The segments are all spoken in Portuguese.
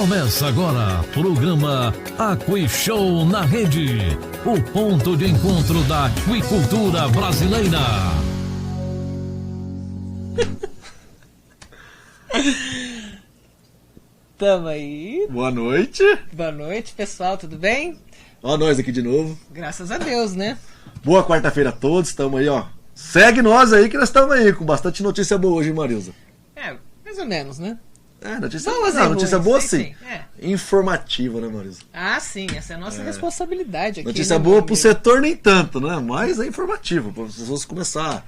Começa agora, programa Aquicultura na Rede, o ponto de encontro da aquicultura brasileira. Tamo aí. Boa noite. Boa noite, pessoal, tudo bem? Ó, nós aqui de novo. Graças a Deus, né? Boa quarta-feira a todos, estamos aí, ó. Segue nós aí que nós estamos aí, com bastante notícia boa hoje, hein, Marilza? É, mais ou menos, né? Notícia boas, boa. Notícia boa, sim. Informativa, né, Marilza? Ah, sim, essa é a nossa responsabilidade aqui. Notícia boa pro setor nem tanto, né? Mas é informativa, para as pessoas começar,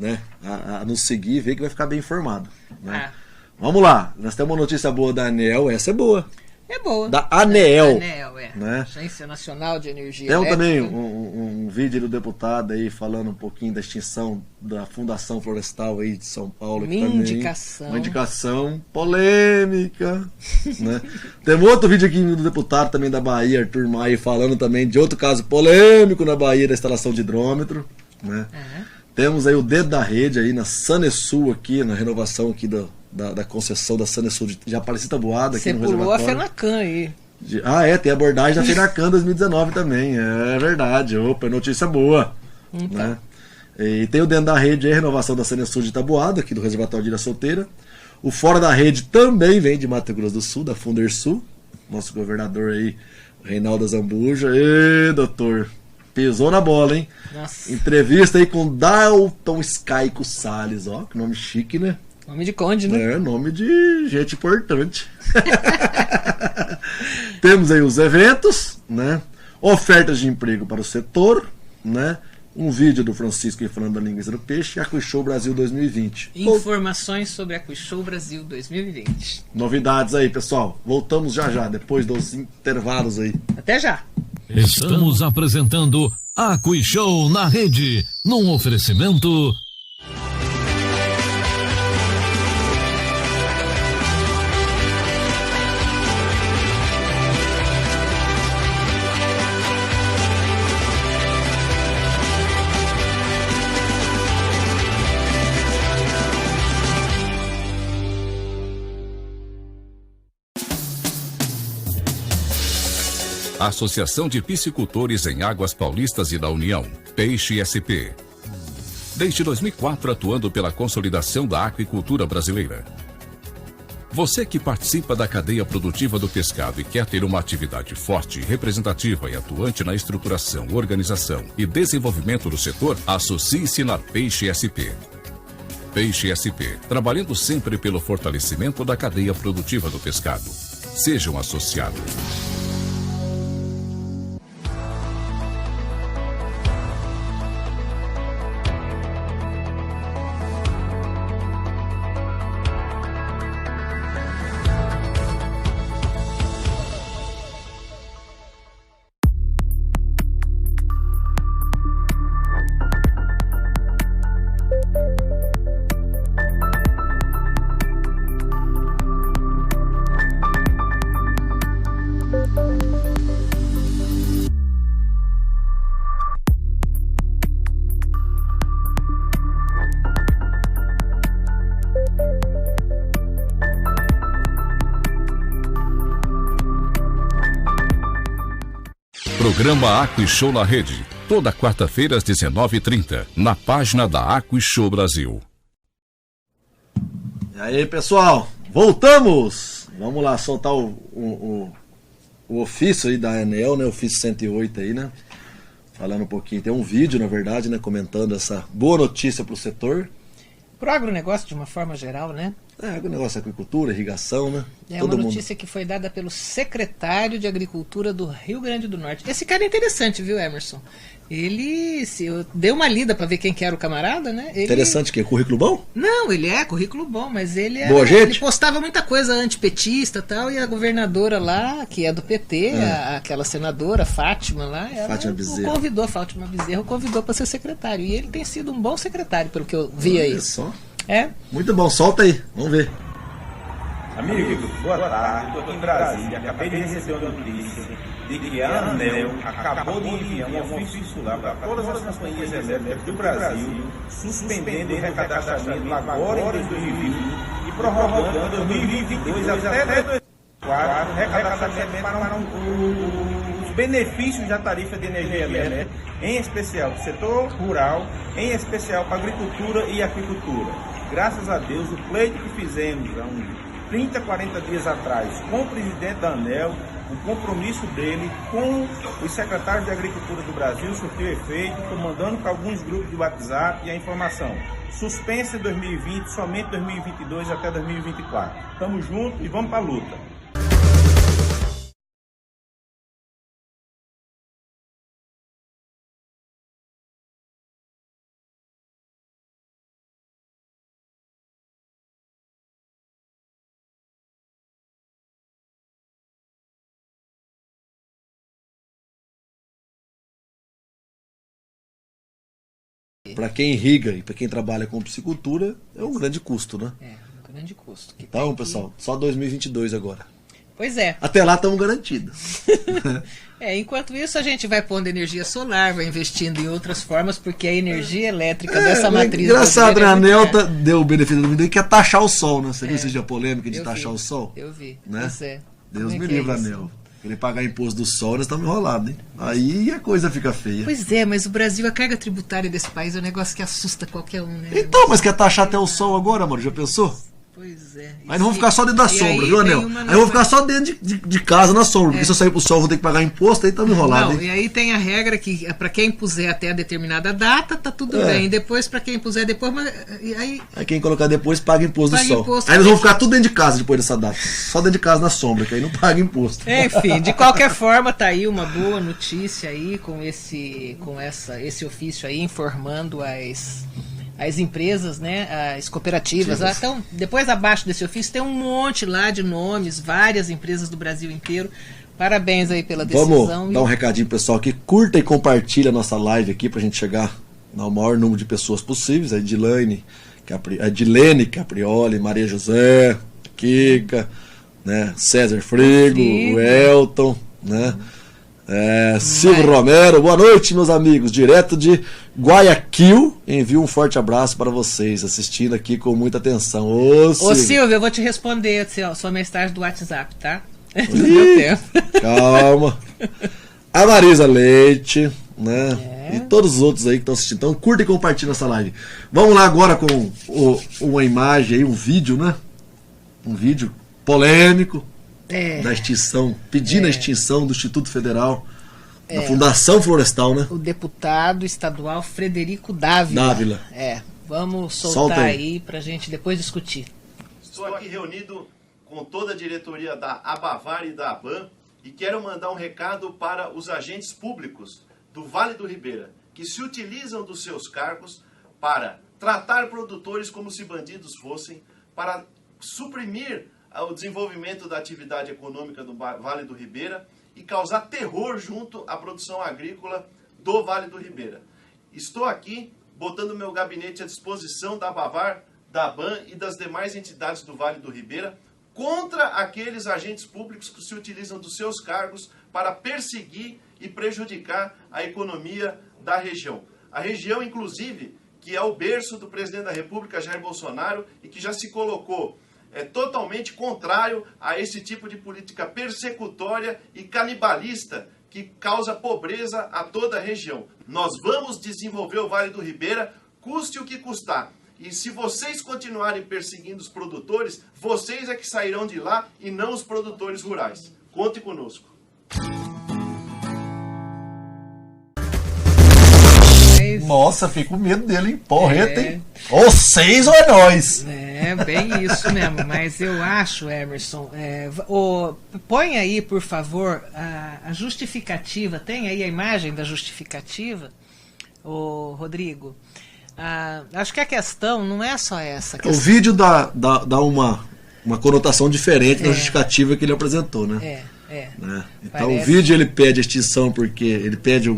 né, a nos seguir e ver que vai ficar bem informado, né? Vamos lá, nós temos uma notícia boa da ANEEL, essa é boa. É boa. Da ANEEL. ANEEL, né? Agência Nacional de Energia Tem Elétrica. também um vídeo do deputado aí falando um pouquinho da extinção da Fundação Florestal aí de São Paulo. Uma indicação polêmica, né? Tem outro vídeo aqui do deputado também da Bahia, Arthur Maia, falando também de outro caso polêmico na Bahia da instalação de hidrômetro, né? Temos aí o dedo da rede aí na Sanesul aqui, na renovação aqui da concessão da Sanesul de Aparecida Boada. Você aqui no pulou a reservatório. FENACAN aí. Tem a abordagem da FENACAN 2019 também, é verdade. Opa, notícia boa. Então. Né? E tem o dentro da rede aí, a renovação da Sanesul de Itabuada, aqui do reservatório de Ilha Solteira. O fora da rede também vem de Mato Grosso do Sul, da Fundersul. Nosso governador aí, Reinaldo Zambuja. Ê, doutor, pisou na bola, hein? Nossa. Entrevista aí com Dalton Skaico Salles, ó, que nome chique, né? Nome de conde, né? É, nome de gente importante. Temos aí os eventos, né? Ofertas de emprego para o setor, né? Um vídeo do Francisco aí falando da linguiça do peixe e Aquicultura Brasil 2020. Informações sobre a Aquicultura Brasil 2020. Novidades aí, pessoal. Voltamos já, depois dos intervalos aí. Até já. Estamos apresentando Aquicultura na Rede, num oferecimento... Associação de Piscicultores em Águas Paulistas e da União, Peixe SP. Desde 2004 atuando pela consolidação da aquicultura brasileira. Você que participa da cadeia produtiva do pescado e quer ter uma atividade forte, representativa e atuante na estruturação, organização e desenvolvimento do setor, associe-se na Peixe SP. Peixe SP, trabalhando sempre pelo fortalecimento da cadeia produtiva do pescado. Seja um associado. Programa Aquicultura na Rede, toda quarta-feira às 19h30, na página da Aquicultura Brasil. E aí, pessoal, voltamos! Vamos lá, soltar o ofício aí da ANEEL, né? Ofício 108 aí, né? Falando um pouquinho, tem um vídeo, na verdade, né? Comentando essa boa notícia para o setor. Pro agronegócio de uma forma geral, né? O negócio é agricultura, irrigação, né? É uma notícia que foi dada pelo secretário de Agricultura do Rio Grande do Norte. Esse cara é interessante, viu, Emerson? Eu dei uma lida para ver quem que era o camarada, né? Interessante, que é currículo bom? Não, ele é currículo bom, mas ele ele postava muita coisa antipetista e tal, e a governadora lá, que é do PT, aquela senadora, Fátima lá, Fátima Bezerra. Fátima Bezerra convidou para ser secretário. E ele tem sido um bom secretário, pelo que eu vi aí. Só. É? Muito bom, solta aí, vamos ver. Amigos, boa tarde, estou aqui em Brasília, acabei de receber uma notícia de que a ANEEL acabou de enviar um ofício circular para todas as companhias elétricas do Brasil, suspendendo o recadastramento agora em 2020 e prorrogando 2022 até arrecadar fundamentos para os benefícios da tarifa de energia elétrica, em especial do setor rural, em especial para a agricultura e aquicultura. Graças a Deus, o pleito que fizemos há uns 30, 40 dias atrás com o presidente da ANEEL, o compromisso dele com os secretários de Agricultura do Brasil surtiu efeito, estou mandando para alguns grupos de WhatsApp e a informação. Suspensa em 2020, somente 2022 até 2024. Estamos juntos e vamos para a luta. Para quem irriga e para quem trabalha com piscicultura, é um grande custo, né? É, um grande custo. Então, pessoal, só 2022 agora. Pois é. Até lá estamos garantidos. Enquanto isso a gente vai pondo energia solar, vai investindo em outras formas, porque a energia elétrica dessa matriz... Engraçado, né? A ANEEL deu o benefício do mundo que é taxar o sol, né? Você viu esse dia polêmica de taxar o sol? Eu vi, né? Pois é. Deus me livre, ANEEL. Ele pagar imposto do sol, nós estamos enrolados, hein? Aí a coisa fica feia. Pois é, mas o Brasil, a carga tributária desse país é um negócio que assusta qualquer um, né? Então, mas quer taxar até o sol agora, mano? Já pensou? Pois é. Aí não vou ficar só dentro da sombra, aí viu, Anel? Aí eu vou ficar só dentro de casa na sombra, porque se eu sair pro sol eu vou ter que pagar imposto, aí tá enrolado. Não, e aí tem a regra que para quem impuser até a determinada data, tá tudo bem. Depois, para quem impuser depois, aí quem colocar depois paga imposto do sol. Imposto, aí nós vamos ficar tudo dentro de casa depois dessa data. Só dentro de casa na sombra, que aí não paga imposto. Enfim, de qualquer forma, tá aí uma boa notícia aí com esse ofício aí informando as empresas, né, as cooperativas. Então, depois abaixo desse ofício tem um monte lá de nomes, várias empresas do Brasil inteiro. Parabéns aí pela decisão. Vamos dar um recadinho pessoal aqui, curta e compartilha a nossa live aqui pra gente chegar ao maior número de pessoas possíveis. A Edilene Caprioli, Maria José, Kika, né, César Frigo, o Elton, né? Silvio Romero, boa noite, meus amigos, direto de Guayaquil. Envio um forte abraço para vocês, assistindo aqui com muita atenção. Ô Silvio, eu vou te responder sua mensagem do WhatsApp, tá? Calma. A Marisa Leite, né? E todos os outros aí que estão assistindo. Então curta e compartilha essa live. Vamos lá agora com uma imagem aí, um vídeo, né? Um vídeo polêmico. Da extinção, pedindo a extinção do Instituto Federal, da Fundação Florestal, né? O deputado estadual Frederico Dávila. Vamos soltar aí pra gente depois discutir. Estou aqui reunido com toda a diretoria da Abavar e da ABAN e quero mandar um recado para os agentes públicos do Vale do Ribeira, que se utilizam dos seus cargos para tratar produtores como se bandidos fossem, para suprimir o desenvolvimento da atividade econômica do Vale do Ribeira e causar terror junto à produção agrícola do Vale do Ribeira. Estou aqui botando meu gabinete à disposição da Abavar, da ABAN e das demais entidades do Vale do Ribeira contra aqueles agentes públicos que se utilizam dos seus cargos para perseguir e prejudicar a economia da região. A região, inclusive, que é o berço do presidente da República, Jair Bolsonaro, e que já se colocou totalmente contrário a esse tipo de política persecutória e canibalista que causa pobreza a toda a região. Nós vamos desenvolver o Vale do Ribeira, custe o que custar. E se vocês continuarem perseguindo os produtores, vocês é que sairão de lá e não os produtores rurais. Conte conosco. Nossa, fiquei com medo dele, hein? Porreta, hein? Ou vocês ou é nós. Bem isso mesmo. Mas eu acho, Emerson, põe aí, por favor, a justificativa. Tem aí a imagem da justificativa, Rodrigo? Acho que a questão não é só essa. O vídeo dá uma conotação diferente da justificativa que ele apresentou, né? Né? Então o vídeo ele pede a extinção porque ele pede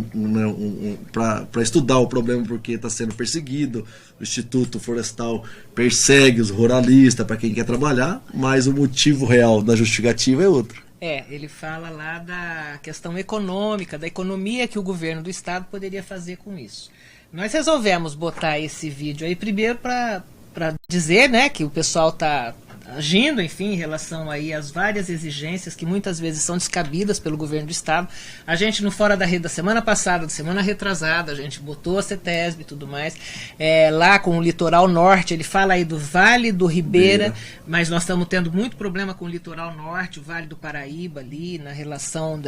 para estudar o problema porque está sendo perseguido. O Instituto Florestal persegue os ruralistas para quem quer trabalhar, mas o motivo real da justificativa é outro. Ele fala lá da questão econômica, da economia que o governo do estado poderia fazer com isso. Nós resolvemos botar esse vídeo aí primeiro para dizer, né, que o pessoal tá agindo, enfim, em relação aí às várias exigências que muitas vezes são descabidas pelo governo do estado. A gente no Fora da Rede da semana passada, da semana retrasada, a gente botou a CETESB e tudo mais, lá com o litoral norte, ele fala aí do Vale do Ribeira, mas nós estamos tendo muito problema com o litoral norte, o Vale do Paraíba ali, na relação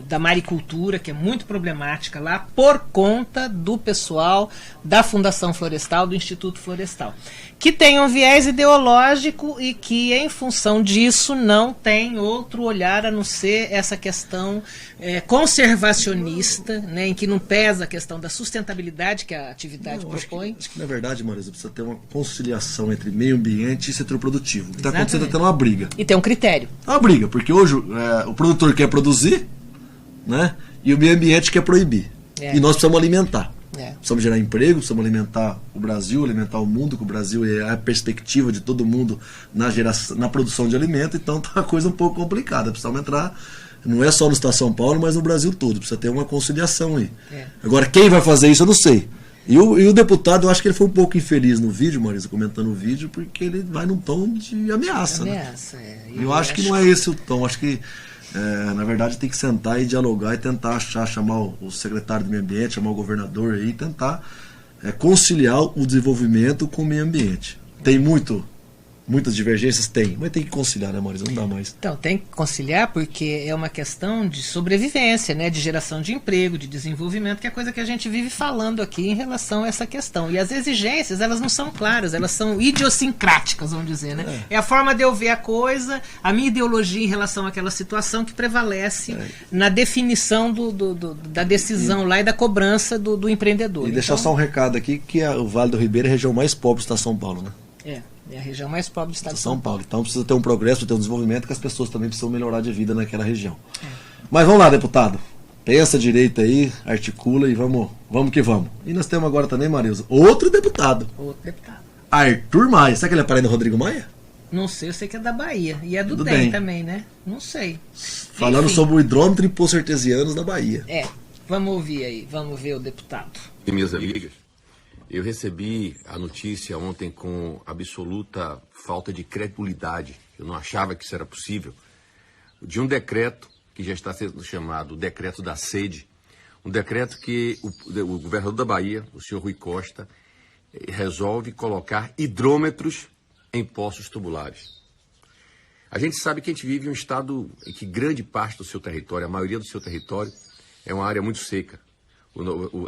da maricultura, que é muito problemática lá, por conta do pessoal da Fundação Florestal, do Instituto Florestal, que tem um viés ideológico e que, em função disso, não tem outro olhar a não ser essa questão conservacionista, né, em que não pesa a questão da sustentabilidade que a atividade propõe. Acho que, na verdade, Marisa, precisa ter uma conciliação entre meio ambiente e setor produtivo. O que está acontecendo é ter uma briga. E tem um critério. É uma briga, porque hoje o produtor quer produzir, né, e o meio ambiente quer proibir. E nós precisamos alimentar. Precisamos gerar emprego, precisamos alimentar o Brasil, alimentar o mundo, que o Brasil é a perspectiva de todo mundo na produção de alimento, então tá uma coisa um pouco complicada. Precisamos entrar, não é só no estado de São Paulo, mas no Brasil todo. Precisa ter uma conciliação aí. Agora, quem vai fazer isso, eu não sei. E o deputado, eu acho que ele foi um pouco infeliz no vídeo, Marisa, comentando o vídeo, porque ele vai num tom de ameaça. Eu acho que não é esse o tom. Acho que na verdade tem que sentar e dialogar e tentar chamar o secretário do meio ambiente, chamar o governador aí, e tentar conciliar o desenvolvimento com o meio ambiente. Tem muitas divergências? Tem, mas tem que conciliar, né, Marisa? Não dá mais. Então, tem que conciliar porque é uma questão de sobrevivência, né, de geração de emprego, de desenvolvimento, que é coisa que a gente vive falando aqui em relação a essa questão. E as exigências, elas não são claras, elas são idiosincráticas, vamos dizer, né? É a forma de eu ver a coisa, a minha ideologia em relação àquela situação que prevalece na definição da decisão lá e da cobrança do empreendedor. E deixar só um recado aqui, que o Vale do Ribeira é a região mais pobre do estado de São Paulo, né? É a região mais pobre do estado de São Paulo. Então precisa ter um progresso, ter um desenvolvimento, que as pessoas também precisam melhorar de vida naquela região. Mas vamos lá, deputado. Pensa direito aí, articula e vamos que vamos. E nós temos agora também, Marilza, outro deputado. Arthur Maia. Será que ele é parente do Rodrigo Maia? Não sei, eu sei que é da Bahia. E é do DEM também, né? Não sei. Falando sobre o hidrômetro e poços artesianos na Bahia. Vamos ouvir aí, vamos ver o deputado. E minhas amigas, eu recebi a notícia ontem com absoluta falta de credibilidade. Eu não achava que isso era possível. De um decreto que já está sendo chamado Decreto da Sede. Um decreto que o governador da Bahia, o senhor Rui Costa, resolve colocar hidrômetros em poços tubulares. A gente sabe que a gente vive em um estado em que grande parte do seu território, a maioria do seu território, é uma área muito seca.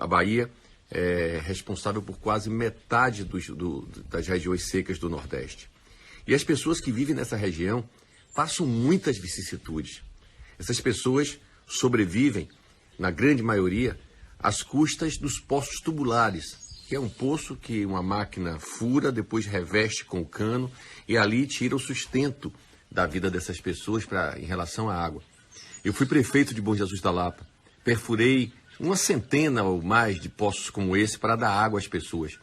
A Bahia é responsável por quase metade das regiões secas do Nordeste. E as pessoas que vivem nessa região passam muitas vicissitudes. Essas pessoas sobrevivem, na grande maioria, às custas dos poços tubulares, que é um poço que uma máquina fura, depois reveste com o cano e ali tira o sustento da vida dessas pessoas em relação à água. Eu fui prefeito de Bom Jesus da Lapa, perfurei uma centena ou mais de poços como esse para dar água às pessoas.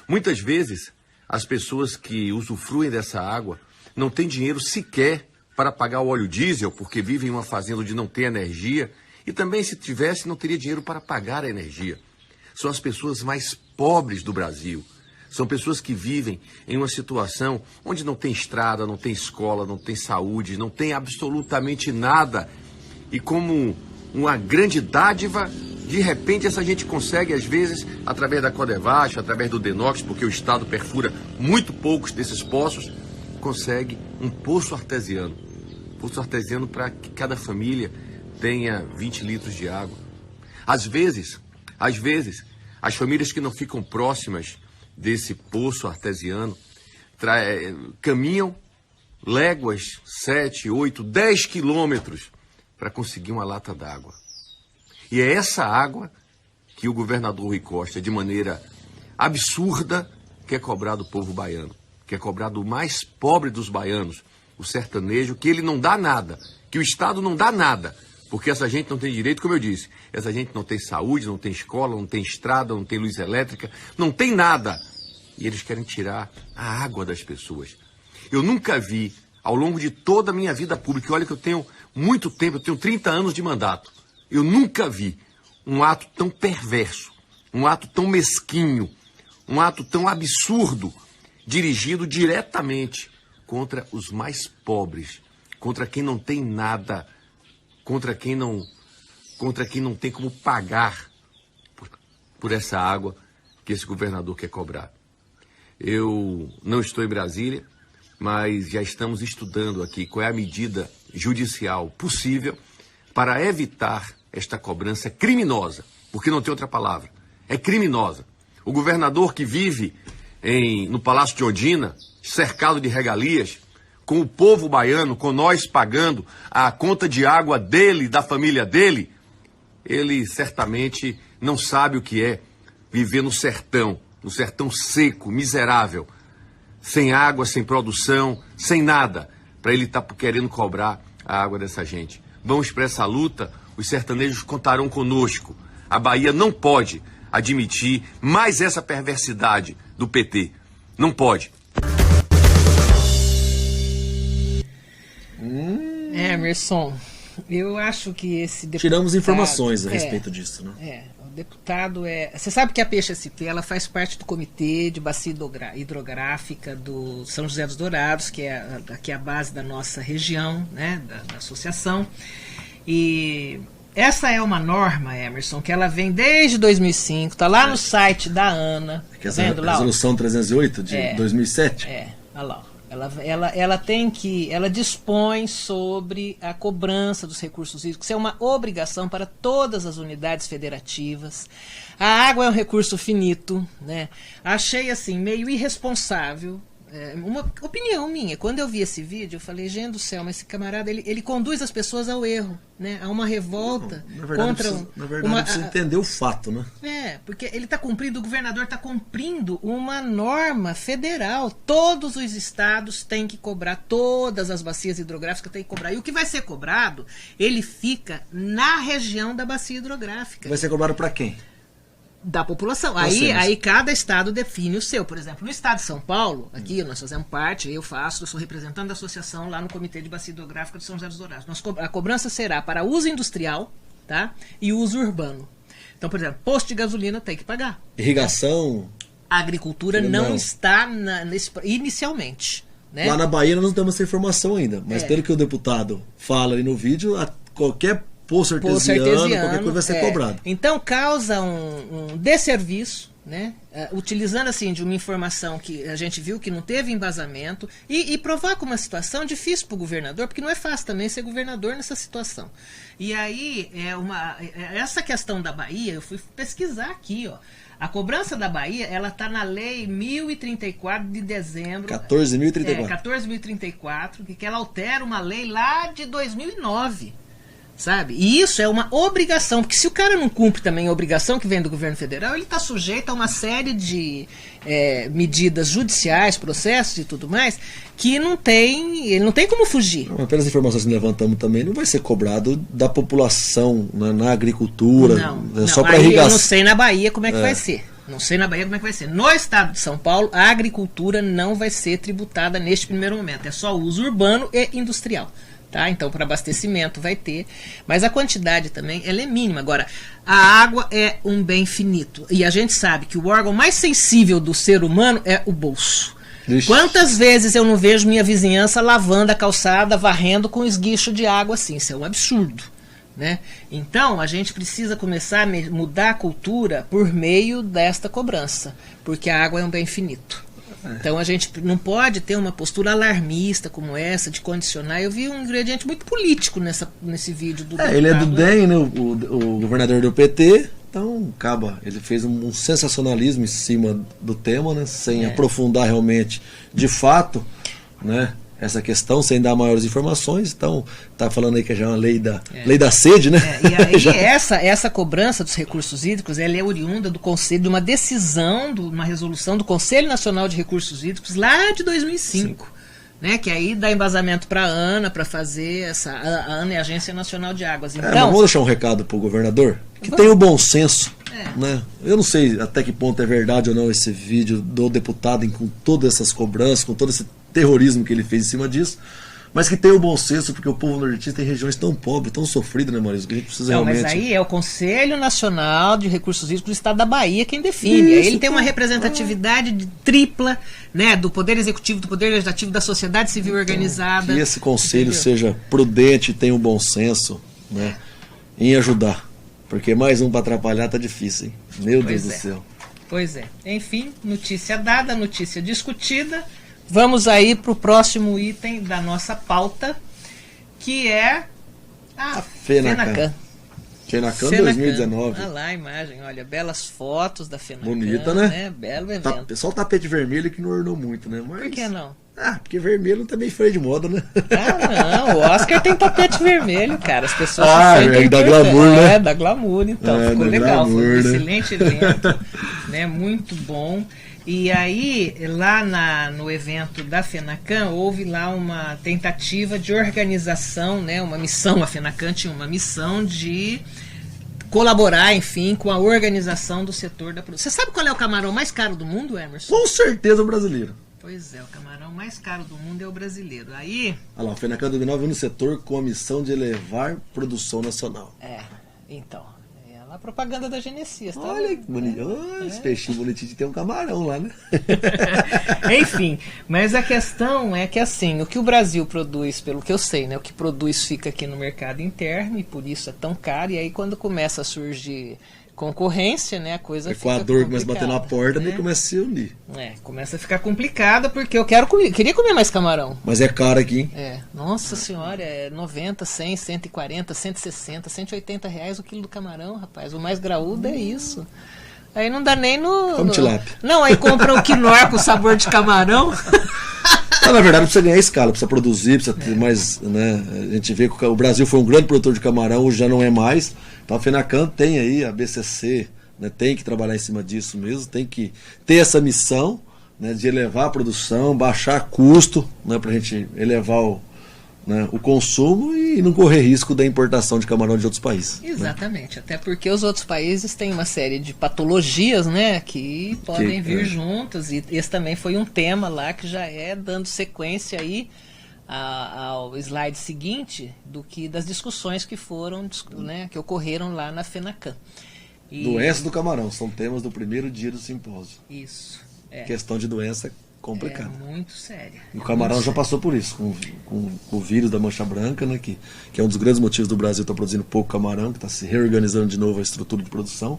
Muitas vezes, as pessoas que usufruem dessa água não têm dinheiro sequer para pagar o óleo diesel, porque vivem em uma fazenda onde não tem energia, e também, se tivesse, não teria dinheiro para pagar a energia. São as pessoas mais pobres do Brasil. São pessoas que vivem em uma situação onde não tem estrada, não tem escola, não tem saúde, não tem absolutamente nada. E como uma grande dádiva, de repente essa gente consegue, às vezes, através da Codevasf, através do Denox, porque o Estado perfura muito poucos desses poços, consegue um poço artesiano. Poço artesiano para que cada família tenha 20 litros de água. Às vezes, as famílias que não ficam próximas desse poço artesiano caminham léguas, 7, 8, 10 quilômetros para conseguir uma lata d'água. E é essa água que o governador Rui Costa, de maneira absurda, quer cobrar do povo baiano, quer cobrar do mais pobre dos baianos, o sertanejo, que ele não dá nada, que o Estado não dá nada, porque essa gente não tem direito, como eu disse, essa gente não tem saúde, não tem escola, não tem estrada, não tem luz elétrica, não tem nada. E eles querem tirar a água das pessoas. Eu nunca vi, ao longo de toda a minha vida pública, olha que eu tenho muito tempo, eu tenho 30 anos de mandato, eu nunca vi um ato tão perverso, um ato tão mesquinho, um ato tão absurdo, dirigido diretamente contra os mais pobres, contra quem não tem nada, contra quem não tem como pagar por essa água que esse governador quer cobrar. Eu não estou em Brasília, mas já estamos estudando aqui qual é a medida judicial possível para evitar esta cobrança criminosa, porque não tem outra palavra, é criminosa. O governador que vive no Palácio de Ondina, cercado de regalias, com o povo baiano, com nós pagando a conta de água dele, da família dele, ele certamente não sabe o que é viver no sertão seco, miserável, sem água, sem produção, sem nada, para ele estar querendo cobrar a água dessa gente. Vamos para essa luta, os sertanejos contarão conosco. A Bahia não pode admitir mais essa perversidade do PT. Não pode. Emerson, eu acho que esse deputado... Tiramos informações a respeito disso, né? O deputado é... Você sabe que a PeixeSP, ela faz parte do Comitê de Bacia Hidrográfica do São José dos Dourados, que é a base da nossa região, né, da associação. E essa é uma norma, Emerson, que ela vem desde 2005, está lá no site da ANA. Que essa resolução 308 de 2007? Olha lá. Ela dispõe sobre a cobrança dos recursos hídricos. Isso é uma obrigação para todas as unidades federativas. A água é um recurso finito, né? Achei assim meio irresponsável. Uma opinião minha. Quando eu vi esse vídeo, eu falei, gente do céu, mas esse camarada, ele conduz as pessoas ao erro, né? A uma revolta contra... Na verdade, precisa entender o fato, né? Porque ele está cumprindo, o governador está cumprindo uma norma federal. Todos os estados têm que cobrar, todas as bacias hidrográficas têm que cobrar. E o que vai ser cobrado, ele fica na região da bacia hidrográfica. Vai ser cobrado para quem? Da população. Aí cada estado define o seu. Por exemplo, no estado de São Paulo, aqui nós fazemos parte, eu sou representante da associação lá no Comitê de Bacia Hidrográfica de São José dos Dourados. A cobrança será para uso industrial, tá? E uso urbano. Então, por exemplo, posto de gasolina tem que pagar. Irrigação? A agricultura não está inicialmente. Né? Lá na Bahia nós não temos essa informação ainda, mas pelo que o deputado fala ali no vídeo, qualquer poço artesiano, qualquer coisa vai ser cobrado. Então causa um desserviço, né? Utilizando assim de uma informação que a gente viu que não teve embasamento e provoca uma situação difícil para o governador, porque não é fácil também ser governador nessa situação. E aí essa questão da Bahia, eu fui pesquisar aqui, ó. A cobrança da Bahia, ela está na lei 1034 de dezembro. 14.034. 14.034, que ela altera uma lei lá de 2009. Sabe? E isso é uma obrigação, porque se o cara não cumpre também a obrigação que vem do governo federal, ele está sujeito a uma série de medidas judiciais, processos e tudo mais, que ele não tem como fugir. Não, apenas as informações que levantamos também não vai ser cobrado da população na agricultura, não, só para irrigação. Eu não sei na Bahia como é que vai ser. Não sei na Bahia como é que vai ser. No estado de São Paulo, a agricultura não vai ser tributada neste primeiro momento. É só uso urbano e industrial. Tá? Então, para abastecimento vai ter, mas a quantidade também ela é mínima. Agora, a água é um bem finito e a gente sabe que o órgão mais sensível do ser humano é o bolso. Ixi. Quantas vezes eu não vejo minha vizinhança lavando a calçada, varrendo com esguicho de água assim? Isso é um absurdo. Né? Então, a gente precisa começar a mudar a cultura por meio desta cobrança, porque a água é um bem finito. Então a gente não pode ter uma postura alarmista como essa, de condicionar. Eu vi um ingrediente muito político nesse vídeo do deputado. Ele é do DEM, né? O governador do PT, então ele fez um sensacionalismo em cima do tema, né? Sem aprofundar realmente de fato, né? Essa questão, sem dar maiores informações. Então, tá falando aí que já é uma lei da sede, né? E aí essa cobrança dos recursos hídricos, ela é oriunda do Conselho, de uma decisão, de uma resolução do Conselho Nacional de Recursos Hídricos lá de 2005. Né, que aí dá embasamento para a ANA, para fazer a ANA é a Agência Nacional de Águas. Então, vamos deixar um recado para o governador, que tem o bom senso. Né? Eu não sei até que ponto é verdade ou não esse vídeo do deputado com todas essas cobranças, com todo esse terrorismo que ele fez em cima disso, mas que tenha o bom senso, porque o povo nordestino tem regiões tão pobres, tão sofridas, né, Maurício, que a gente precisa realmente... Mas aí é o Conselho Nacional de Recursos Hídricos do Estado da Bahia quem define. Aí ele tem uma representatividade tripla, né, do Poder Executivo, do Poder Legislativo, da sociedade civil organizada. Que esse conselho seja prudente e tenha um bom senso, né, em ajudar. Porque mais um para atrapalhar tá difícil, hein? Meu Deus do céu. Pois é. Enfim, notícia dada, notícia discutida. Vamos aí para o próximo item da nossa pauta, que é a FENACAN. FENACAN 2019. Olha lá a imagem, olha, belas fotos da FENACAN. Bonita, né? Belo evento. Só o tapete vermelho que não ornou muito, né? Mas... Por que não? Porque vermelho não tá meio freio de moda, né? Não, o Oscar tem tapete vermelho, cara. As pessoas dá glamour, né? É, dá glamour, então. Ficou legal, glamour, foi um né? excelente evento, né? Muito bom. E aí, lá no evento da FENACAN, houve lá uma tentativa de organização, né? Uma missão, a FENACAN tinha uma missão de colaborar, enfim, com a organização do setor da produção. Você sabe qual é o camarão mais caro do mundo, Emerson? Com certeza o brasileiro. Pois é, o camarão mais caro do mundo é o brasileiro. Aí... Olha lá, o FENACAN 2019 no setor com a missão de elevar produção nacional. Então, é a propaganda da Genesias. Tá? Olha que bonito. Esse peixinho bonitinho de ter um camarão lá, né? Enfim, mas a questão é que assim, o que o Brasil produz, pelo que eu sei, né, o que produz fica aqui no mercado interno e por isso é tão caro. E aí quando começa a surgir concorrência, né, a coisa fica complicada. Equador começa a bater na porta, né? E começa a se unir. Começa a ficar complicada porque eu queria comer mais camarão. Mas é caro aqui, hein? Nossa senhora, é 90, 100, 140, 160, 180 reais o quilo do camarão, rapaz. O mais graúdo é isso. Aí não dá nem no... tilápia. Não, aí compra o quinoa com sabor de camarão. Na verdade precisa ganhar escala, precisa produzir, precisa ter mais, né? A gente vê que o Brasil foi um grande produtor de camarão, hoje já não é mais. Então a FENACAN tem aí, a BCC, né, tem que trabalhar em cima disso mesmo, tem que ter essa missão, né, de elevar a produção, baixar custo, né, para a gente elevar o consumo e não correr risco da importação de camarão de outros países. Exatamente, né? Até porque os outros países têm uma série de patologias, né, que podem vir juntas, e esse também foi um tema lá que já é dando sequência aí ao slide seguinte das discussões que foram, né, que ocorreram lá na FENACAN. Doença do camarão, são temas do primeiro dia do simpósio. Isso. Questão de doença complicada. É muito séria. E o camarão já passou por isso, com o vírus da mancha branca, né, que é um dos grandes motivos do Brasil estar produzindo pouco camarão, que está se reorganizando de novo a estrutura de produção.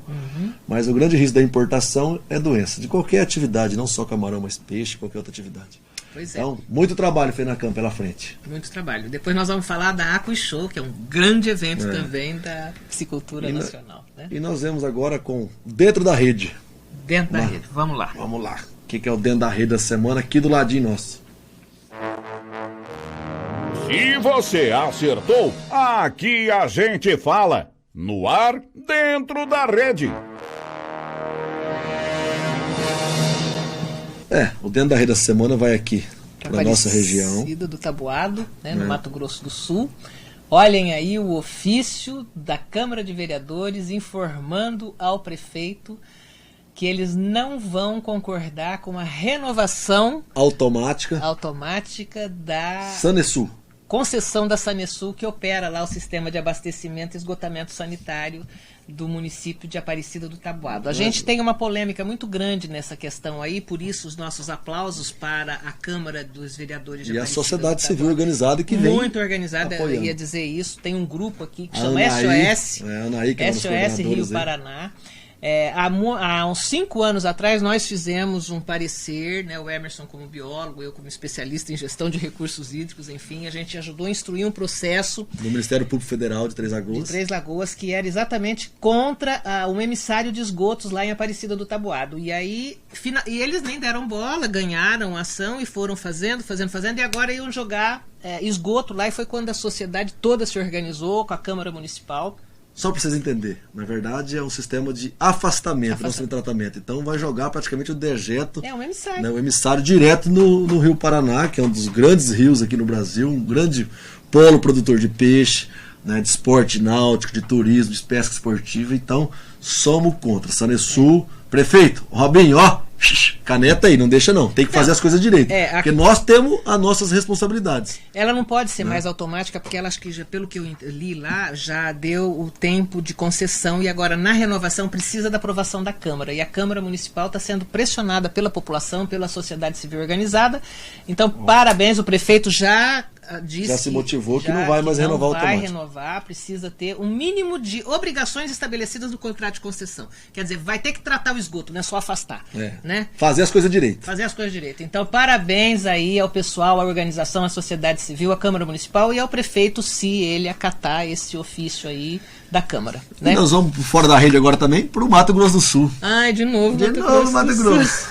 Mas o grande risco da importação é doença, de qualquer atividade, não só camarão, mas peixe, qualquer outra atividade. Então, muito trabalho, FENACAN, pela frente. Muito trabalho. Depois nós vamos falar da AquaShow, que é um grande evento também da piscicultura nacional. Né? E nós vemos agora com Dentro da Rede. Dentro da Rede, vamos lá. Vamos lá. O que é o Dentro da Rede da semana, aqui do ladinho nosso. Se você acertou, aqui a gente fala. No ar, Dentro da Rede. O Dentro da Rede da semana vai aqui para nossa região. Do Taboado, né, no Mato Grosso do Sul. Olhem aí o ofício da Câmara de Vereadores informando ao prefeito que eles não vão concordar com a renovação automática da Sanesul. Concessão da Sanesul, que opera lá o sistema de abastecimento e esgotamento sanitário do município de Aparecida do Taboado. A gente tem uma polêmica muito grande nessa questão aí, por isso os nossos aplausos para a Câmara dos Vereadores de Aparecida. E a sociedade civil organizada que vem muito organizada, eu ia dizer isso. Tem um grupo aqui que chama SOS Rio Paraná. Há uns 5 anos atrás nós fizemos um parecer, né, o Emerson como biólogo, eu como especialista em gestão de recursos hídricos, enfim, a gente ajudou a instruir um processo do Ministério Público Federal de Três Lagoas, que era exatamente contra um emissário de esgotos lá em Aparecida do Taboado. E aí eles nem deram bola, ganharam a ação e foram fazendo, e agora iam jogar esgoto lá, e foi quando a sociedade toda se organizou com a Câmara Municipal. Só para vocês entenderem, na verdade é um sistema de afastamento, não de tratamento. Então vai jogar praticamente o dejeto, um emissário, né, o emissário direto no Rio Paraná, que é um dos grandes rios aqui no Brasil, um grande polo produtor de peixe, né, de esporte náutico, de turismo, de pesca esportiva. Então somos contra. Sanesul, prefeito, Robinho, caneta aí, não deixa não. Tem que fazer as coisas direito. Porque nós temos as nossas responsabilidades. Ela não pode ser mais automática, porque ela, acho que, pelo que eu li lá, já deu o tempo de concessão e agora na renovação precisa da aprovação da Câmara. E a Câmara Municipal está sendo pressionada pela população, pela sociedade civil organizada. Então, parabéns, o prefeito já disse... Já se motivou que não vai mais renovar automático. Não vai renovar, precisa ter um mínimo de obrigações estabelecidas no contrato de concessão. Quer dizer, vai ter que tratar o esgoto, não é só afastar. Né? Fazer as coisas direito. Fazer as coisas direito. Então, parabéns aí ao pessoal, à organização, à sociedade civil, à Câmara Municipal e ao prefeito, se ele acatar esse ofício aí da Câmara. Né? E nós vamos fora da rede agora também pro Mato Grosso do Sul. Ai, de novo, Mato Grosso.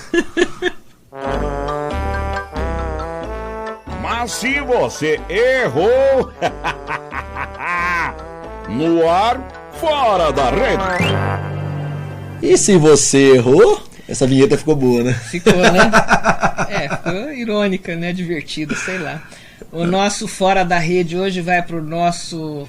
Mas se você errou, no ar, fora da rede. E se você errou, essa vinheta ficou boa, né? Ficou, né? Ficou irônica, né? Divertida, sei lá. O nosso Fora da Rede hoje vai pro nosso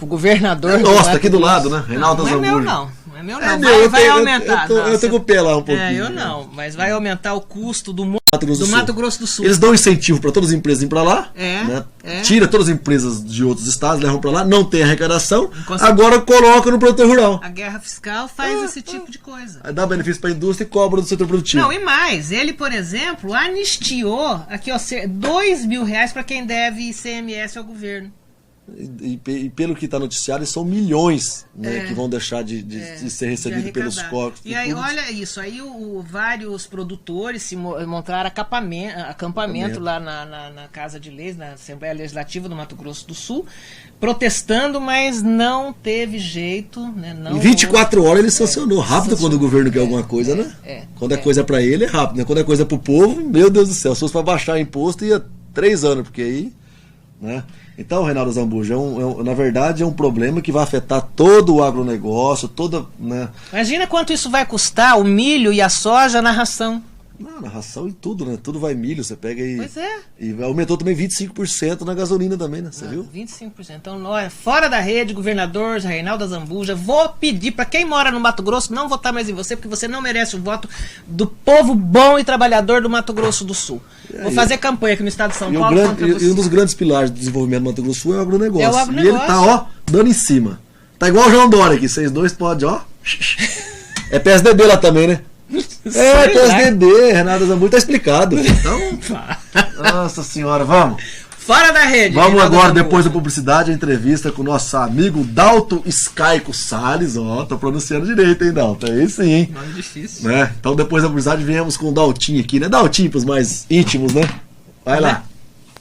governador. Nossa, tá aqui do lado, né? Reinaldo Zambuja. Não é meu não. Não é meu não. Vai aumentar. Eu tô com o pé lá um pouquinho. Eu não, mas vai aumentar o custo do Mato Grosso do Sul. Eles dão incentivo para todas as empresas irem para lá, né? Tira todas as empresas de outros estados, levam para lá, não tem arrecadação, agora coloca no produtor rural. A guerra fiscal faz esse tipo de coisa. Aí dá benefício para a indústria e cobra do setor produtivo. Não, e mais, ele, por exemplo, anistiou aqui, ó, R$2.000 para quem deve ICMS ao governo. E pelo que está noticiado, são milhões, né, que vão deixar de ser recebidos pelos corpos. E aí, olha isso, aí vários produtores se montaram acampamento lá na Casa de Leis, na Assembleia Legislativa do Mato Grosso do Sul, protestando, mas não teve jeito. Né, em 24 horas ele sancionou. Rápido quando o governo quer alguma coisa, né? Quando é coisa para ele, é rápido. Né? Quando é coisa para o povo, meu Deus do céu, se fosse para baixar imposto, ia 3 anos, porque aí... Né? Então, Reinaldo Zambuja, na verdade é um problema que vai afetar todo o agronegócio, né? Imagina quanto isso vai custar, o milho e a soja na ração. Não, na ração e tudo, né? Tudo vai milho, você pega e... Pois é. E aumentou também 25% na gasolina também, né? Você viu? 25%. Então, nós, fora da rede, governador Reinaldo Zambuja, vou pedir para quem mora no Mato Grosso não votar mais em você, porque você não merece o voto do povo bom e trabalhador do Mato Grosso do Sul. Vou fazer campanha aqui no estado de São Paulo contra você. E um dos grandes pilares do desenvolvimento do Mato Grosso do Sul é o agronegócio. É o agronegócio. E ele tá, ó, dando em cima. Tá igual o João Dória aqui, vocês dois podem, ó. É PSDB lá também, né? PSDB, Renato Zambuja, tá explicado. Então, nossa senhora, vamos. Fora da rede. Vamos agora, depois da publicidade, a entrevista com o nosso amigo Dalto Scaico Salles. Ó, tô pronunciando direito, hein, Dalto? É isso aí, hein? Nome difícil. Né? Então, depois da publicidade, viemos com o Daltinho aqui, né? Daltinho pros mais íntimos, né? Vai lá.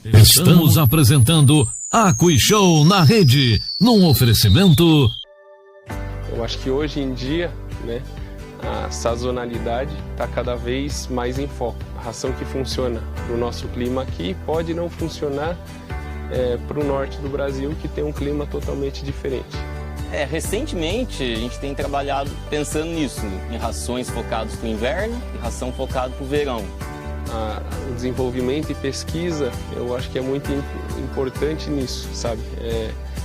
Estamos apresentando AquiShow na rede, num oferecimento. Eu acho que hoje em dia, né, a sazonalidade está cada vez mais em foco. A ração que funciona para o nosso clima aqui pode não funcionar para o norte do Brasil, que tem um clima totalmente diferente. Recentemente a gente tem trabalhado pensando nisso, em rações focadas para o inverno e ração focada para o verão. O desenvolvimento e pesquisa, eu acho que é muito importante nisso, sabe?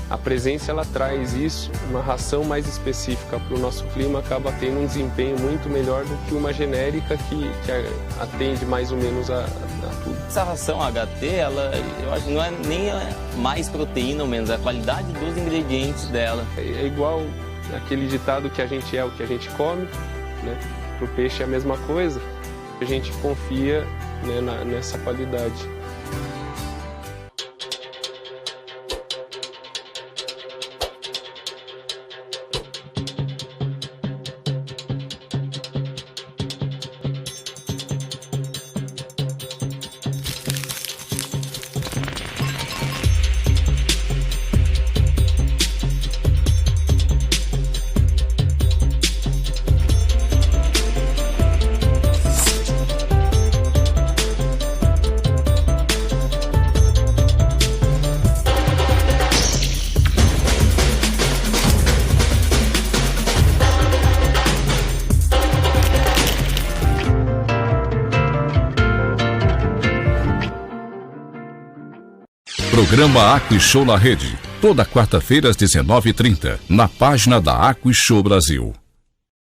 A presença, ela traz isso, uma ração mais específica para o nosso clima acaba tendo um desempenho muito melhor do que uma genérica que atende mais ou menos a tudo. Essa ração HT, eu acho que não é nem mais proteína ou menos, é a qualidade dos ingredientes dela. É igual aquele ditado que a gente é o que a gente come, né? Para o peixe é a mesma coisa, a gente confia, né, nessa qualidade. Programa AquiShow na rede, toda quarta-feira às 19h30, na página da AquiShow Brasil.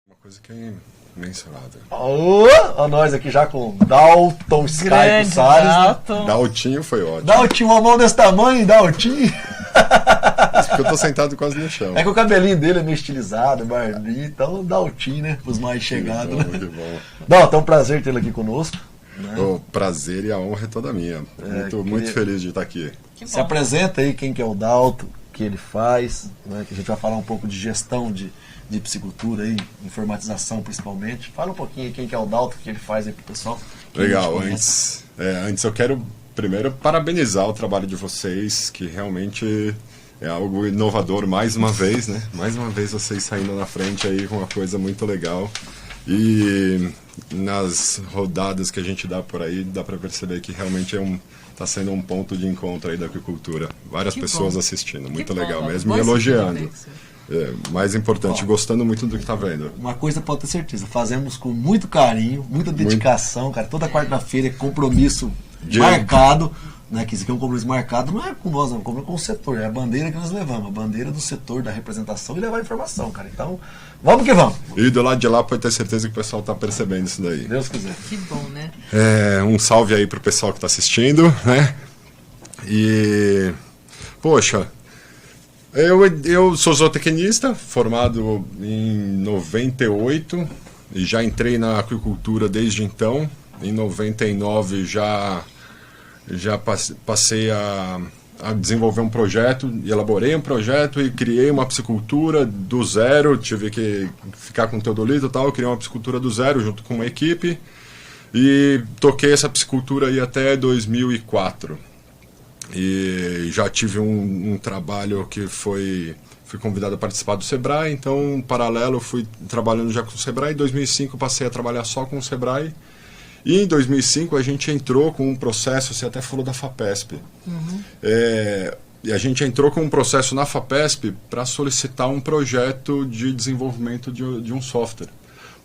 Uma coisa que Mensurado. Ó, nós aqui já com Dalton Skype Salles. Daltinho foi ótimo. Daltinho, uma mão desse tamanho, Daltinho. Isso porque eu tô sentado quase no chão. É que o cabelinho dele é meio estilizado, barbinho, então Daltinho, né? Os mais chegados, né? Que bom. Dalton, é um prazer tê-lo aqui conosco. Né? O prazer e a honra é toda minha. Muito feliz de estar aqui. Se apresenta aí quem que é o Dalton, o que ele faz, né? Que a gente vai falar um pouco de gestão de piscicultura aí, informatização principalmente. Fala um pouquinho aí quem que é o Dalton, o que ele faz aí pro pessoal. Legal, antes eu quero primeiro parabenizar o trabalho de vocês, que realmente é algo inovador mais uma vez, né? Mais uma vez vocês saindo na frente aí com uma coisa muito legal. E nas rodadas que a gente dá por aí, dá para perceber que realmente tá sendo um ponto de encontro aí da aquicultura. Várias pessoas assistindo, muito legal mesmo, e elogiando. Mais importante, gostando muito do que tá vendo. Uma coisa pode ter certeza, fazemos com muito carinho, muita dedicação, cara. Toda quarta-feira é compromisso marcado, né? Que isso aqui é um compromisso marcado, não é com nós, não, é com o setor, é a bandeira que nós levamos, a bandeira do setor, da representação e levar informação, cara. Então, vamos que vamos. E do lado de lá pode ter certeza que o pessoal tá percebendo isso daí. Deus quiser. Que bom, né? Um salve aí pro pessoal que tá assistindo, né? E, poxa, eu sou zootecnista, formado em 98 e já entrei na aquicultura desde então. Em 99 já passei a desenvolver um projeto, elaborei um projeto e criei uma piscicultura do zero. Tive que ficar com o Teodolito e tal, criei uma piscicultura do zero junto com uma equipe e toquei essa piscicultura aí até 2004. E já tive um trabalho que fui convidado a participar do Sebrae, então, em paralelo, fui trabalhando já com o Sebrae. Em 2005 passei a trabalhar só com o Sebrae. E em 2005 a gente entrou com um processo, você até falou da FAPESP. E a gente entrou com um processo na FAPESP para solicitar um projeto de desenvolvimento de um software.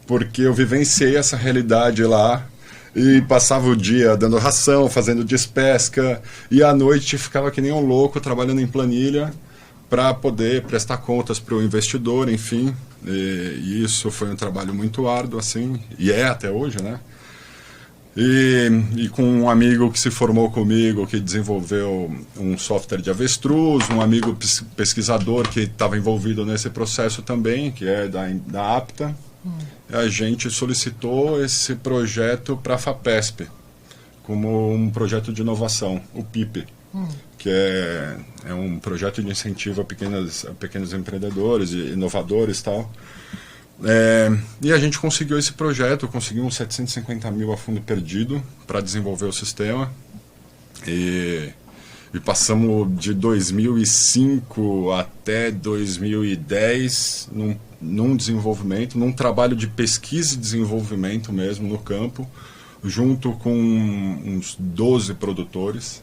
Porque eu vivenciei essa realidade lá e passava o dia dando ração, fazendo despesca, e à noite ficava que nem um louco trabalhando em planilha para poder prestar contas para o investidor, enfim. E isso foi um trabalho muito árduo, assim, e é até hoje, né? E com um amigo que se formou comigo, que desenvolveu um software de avestruz, um amigo pesquisador que estava envolvido nesse processo também, que é da APTA, a gente solicitou esse projeto para a FAPESP, como um projeto de inovação, o PIP, que é um projeto de incentivo a pequenos empreendedores, inovadores e tal. E a gente conseguiu esse projeto, conseguimos 750 mil a fundo perdido para desenvolver o sistema. E passamos de 2005 até 2010 num desenvolvimento, num trabalho de pesquisa e desenvolvimento mesmo no campo, junto com uns 12 produtores.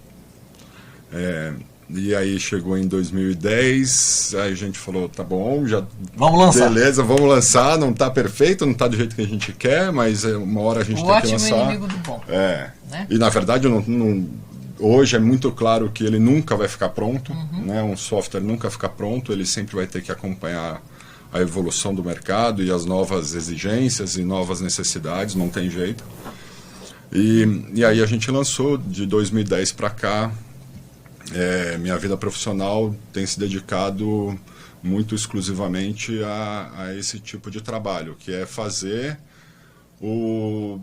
E aí chegou em 2010, aí a gente falou, tá bom, já vamos lançar. Beleza, vamos lançar, não tá perfeito, não tá do jeito que a gente quer, mas uma hora a gente tem que lançar. O ótimo é inimigo do bom. Né? E na verdade hoje é muito claro que ele nunca vai ficar pronto, né? Um software nunca fica pronto, ele sempre vai ter que acompanhar a evolução do mercado e as novas exigências e novas necessidades, não tem jeito. E aí a gente lançou de 2010 para cá. Minha vida profissional tem se dedicado muito exclusivamente a esse tipo de trabalho, que é fazer o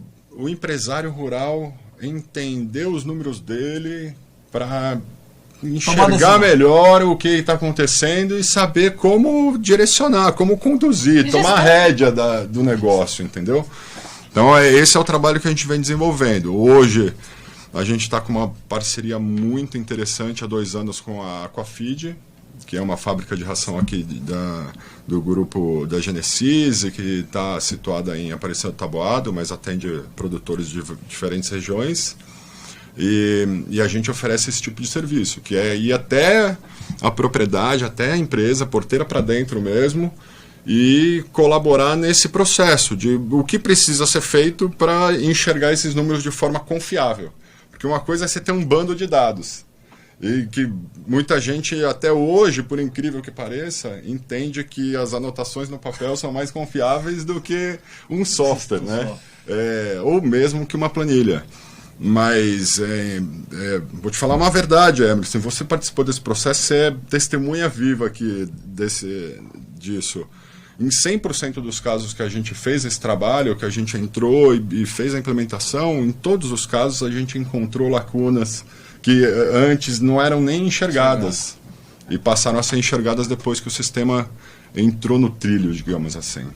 empresário rural entender os números dele para enxergar melhor o que está acontecendo e saber como direcionar, como conduzir, tomar a rédea do negócio, entendeu? Então esse é o trabalho que a gente vem desenvolvendo. Hoje a gente está com uma parceria muito interessante há 2 anos com a Aquafeed, que é uma fábrica de ração aqui do grupo da Genesis, que está situada em Aparecida do Taboado, mas atende produtores de diferentes regiões. E a gente oferece esse tipo de serviço, que é ir até a propriedade, até a empresa, porteira para dentro mesmo, e colaborar nesse processo de o que precisa ser feito para enxergar esses números de forma confiável. Porque uma coisa é você ter um bando de dados E que muita gente, até hoje, por incrível que pareça, entende que as anotações no papel são mais confiáveis do que um software, né? Ou mesmo que uma planilha. Mas vou te falar uma verdade, Emerson. Você participou desse processo, você é testemunha viva aqui disso. Em 100% dos casos que a gente fez esse trabalho, que a gente entrou e fez a implementação, em todos os casos a gente encontrou lacunas que antes não eram nem enxergadas e passaram a ser enxergadas depois que o sistema entrou no trilho, digamos assim.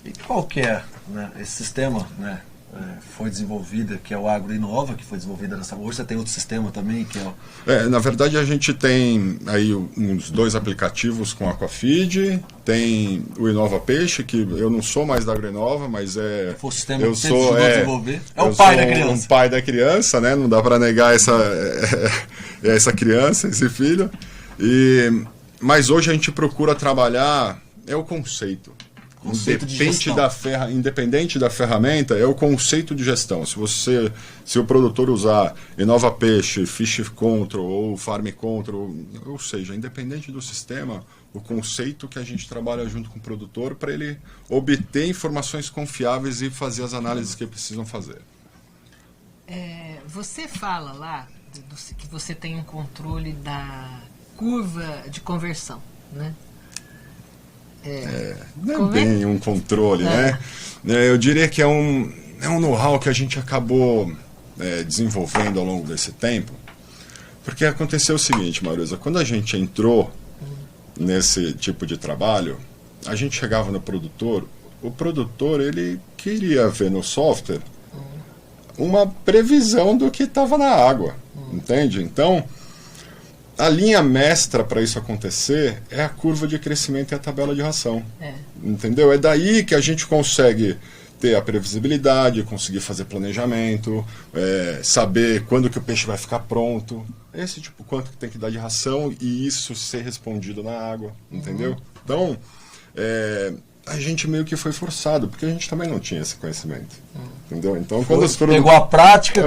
E qual que é, né, esse sistema, né, foi desenvolvido, que é o AgroInova, que foi desenvolvido nessa... Hoje você tem outro sistema também, que é o... Na verdade a gente tem aí uns 2 aplicativos com Aquafeed, tem o Inova Peixe, que eu não sou mais da AgroInova, mas foi o sistema eu que você sou desenvolver. É o pai da criança. Um pai da criança, né? Não dá para negar essa criança, esse filho. Mas hoje a gente procura trabalhar o conceito. Independente da ferramenta, é o conceito de gestão. Se o produtor usar Inova Peixe, Fish Control ou Farm Control, ou seja, independente do sistema, o conceito que a gente trabalha junto com o produtor para ele obter informações confiáveis e fazer as análises que precisam fazer. Você fala lá que você tem um controle da curva de conversão, né? Não é bem um controle, né? Eu diria que é um know-how que a gente acabou desenvolvendo ao longo desse tempo, porque aconteceu o seguinte, Maruza, quando a gente entrou nesse tipo de trabalho, a gente chegava no produtor, o produtor ele queria ver no software uma previsão do que estava na água, entende? Então, a linha mestra para isso acontecer é a curva de crescimento e a tabela de ração. Entendeu? É daí que a gente consegue ter a previsibilidade, conseguir fazer planejamento, saber quando que o peixe vai ficar pronto, esse tipo, quanto que tem que dar de ração e isso ser respondido na água, entendeu? Então, a gente meio que foi forçado, porque a gente também não tinha esse conhecimento. Entendeu? Então, quando pegou a prática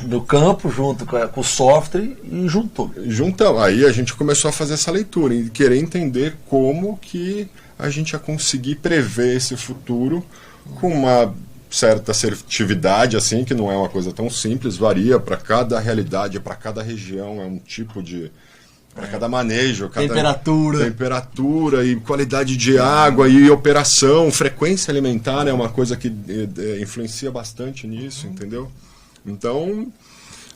do campo junto com o software e juntou. Aí a gente começou a fazer essa leitura e querer entender como que a gente ia conseguir prever esse futuro com uma certa assertividade, assim, que não é uma coisa tão simples, varia para cada realidade, para cada região, é um tipo de... para cada manejo, cada temperatura e qualidade de água e operação, frequência alimentar é uma coisa que influencia bastante nisso, entendeu? Então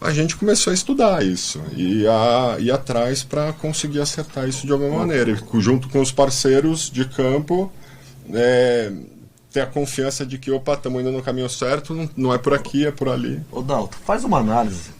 a gente começou a estudar isso e a ir atrás para conseguir acertar isso de alguma maneira, e, junto com os parceiros de campo, ter a confiança de que, estamos indo no caminho certo, não é por aqui, é por ali. Ô Dalton, faz uma análise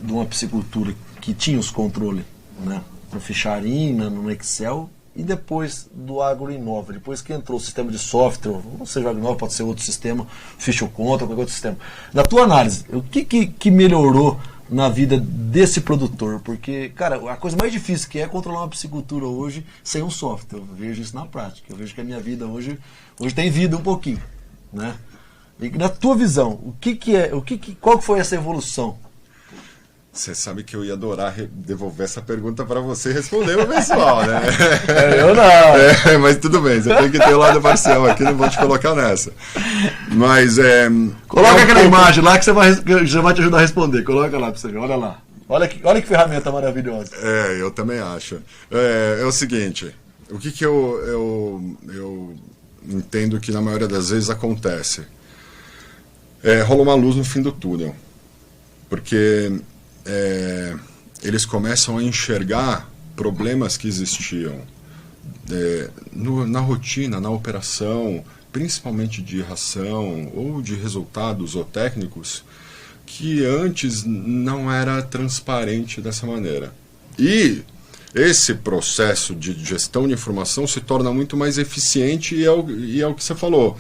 de uma piscicultura que tinha os controles, né, no Ficharina, no Excel, e depois do AgroInova, depois que entrou o sistema de software, não seja o AgroInova, pode ser outro sistema, Fish Control, qualquer outro sistema. Na tua análise, o que melhorou na vida desse produtor? Porque, cara, a coisa mais difícil que é controlar uma piscicultura hoje sem um software. Eu vejo isso na prática. Eu vejo que a minha vida hoje tem vida um pouquinho, né? E na tua visão, qual foi essa evolução? Você sabe que eu ia adorar devolver essa pergunta para você responder o pessoal, né? Eu não. Mas tudo bem, você tem que ter o lado parcial aqui, não vou te colocar nessa. Mas coloca aquela imagem lá que você vai te ajudar a responder. Coloca lá para você ver, olha lá. Olha que ferramenta maravilhosa. Eu também acho. É o seguinte, o que eu entendo que na maioria das vezes acontece? Rola uma luz no fim do túnel. Porque... eles começam a enxergar problemas que existiam na rotina, na operação, principalmente de ração ou de resultados ou técnicos, que antes não era transparente dessa maneira. E esse processo de gestão de informação se torna muito mais eficiente e é o que você falou.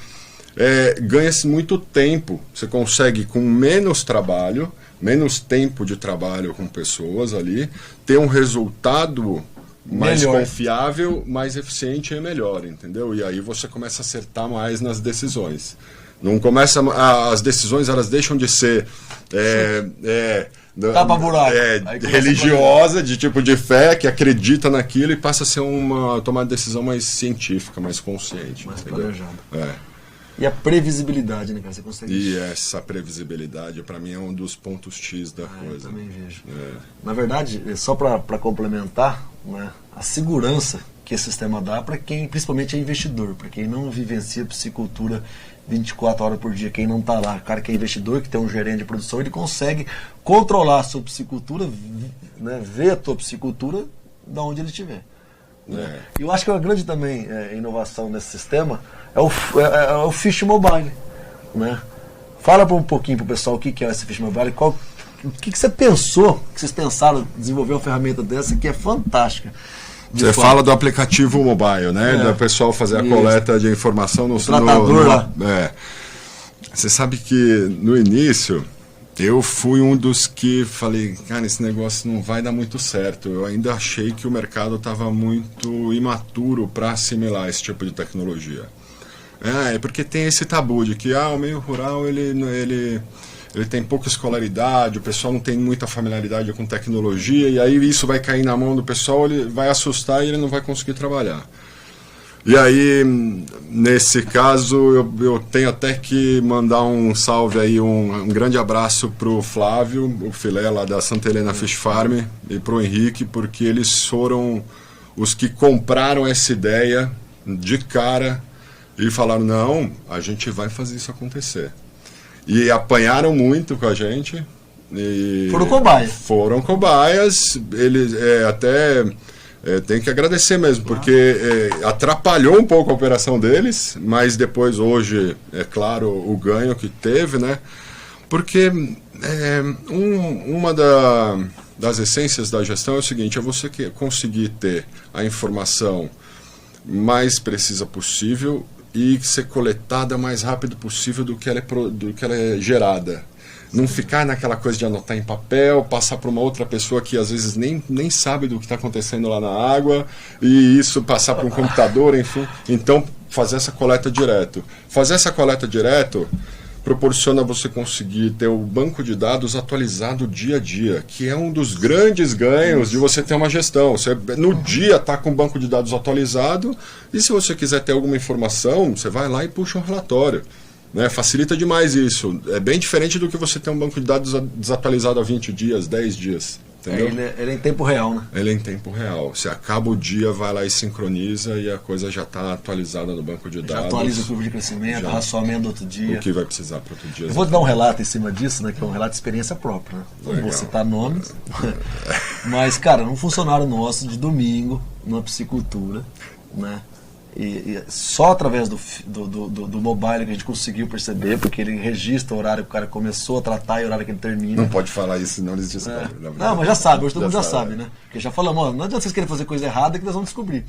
Ganha-se muito tempo, você consegue com menos trabalho, menos tempo de trabalho com pessoas ali, ter um resultado mais confiável, mais eficiente e melhor, entendeu? E aí você começa a acertar mais nas decisões. Não começa, as decisões elas deixam de ser Tapa-buraco. Religiosa, de tipo de fé, que acredita naquilo e passa a ser tomar decisão mais científica, mais consciente. Mais planejada. E a previsibilidade, né, cara? Você consegue... E essa previsibilidade, para mim, é um dos pontos X da coisa. Eu também vejo. Na verdade, só para complementar, né, a segurança que esse sistema dá para quem, principalmente, é investidor, para quem não vivencia piscicultura 24 horas por dia, quem não está lá, o cara que é investidor, que tem um gerente de produção, ele consegue controlar a sua piscicultura, né, ver a tua piscicultura da onde ele estiver. Né? E eu acho que a grande também inovação nesse sistema é o Fish Mobile. Né? Fala um pouquinho para o pessoal o que é esse Fish Mobile, o que você pensou, que vocês pensaram em desenvolver uma ferramenta dessa que é fantástica. Você fala do aplicativo mobile, né? Do pessoal fazer a coleta de informação no tratador lá. Você sabe que no início eu fui um dos que falei, cara, esse negócio não vai dar muito certo. Eu ainda achei que o mercado estava muito imaturo para assimilar esse tipo de tecnologia. É porque tem esse tabu de que o meio rural ele tem pouca escolaridade, o pessoal não tem muita familiaridade com tecnologia, e aí isso vai cair na mão do pessoal, ele vai assustar e ele não vai conseguir trabalhar. E aí, nesse caso, eu tenho até que mandar um salve aí, um grande abraço pro Flávio, o filé lá da Santa Helena Fish Farm, e pro Henrique, porque eles foram os que compraram essa ideia de cara e falaram, não, a gente vai fazer isso acontecer. E apanharam muito com a gente. Foram cobaias. Eles tem que agradecer mesmo, porque atrapalhou um pouco a operação deles, mas depois, hoje, é claro, o ganho que teve, né? Porque uma das essências da gestão é o seguinte, é você conseguir ter a informação mais precisa possível e ser coletada o mais rápido possível do que ela é gerada. Não ficar naquela coisa de anotar em papel, passar para uma outra pessoa que às vezes nem sabe do que está acontecendo lá na água, e isso passar para um computador, enfim. Então, fazer essa coleta direto. Fazer essa coleta direto proporciona você conseguir ter o banco de dados atualizado dia a dia, que é um dos grandes ganhos de você ter uma gestão. Você no dia está com o banco de dados atualizado, e se você quiser ter alguma informação, você vai lá e puxa um relatório. Né? Facilita demais isso. É bem diferente do que você ter um banco de dados desatualizado há 20 dias, 10 dias. Entendeu? Ele é em tempo real, né? Ele é em tempo real. Você acaba o dia, vai lá e sincroniza e a coisa já está atualizada no banco de dados. Já atualiza o curva de crescimento, raçoamento do outro dia. O que vai precisar para outro dia. Eu vou dar um relato em cima disso, né? Que é um relato de experiência própria. Né? Não vou citar nomes. Mas, cara, um funcionário nosso de domingo, numa piscicultura, né? E só através do mobile que a gente conseguiu perceber, porque ele registra o horário que o cara começou a tratar e o horário que ele termina. Não pode falar isso, senão eles descobrem. Não, mas já sabe, hoje todo mundo já sabe, né? Porque já falamos, não adianta vocês querem fazer coisa errada que nós vamos descobrir.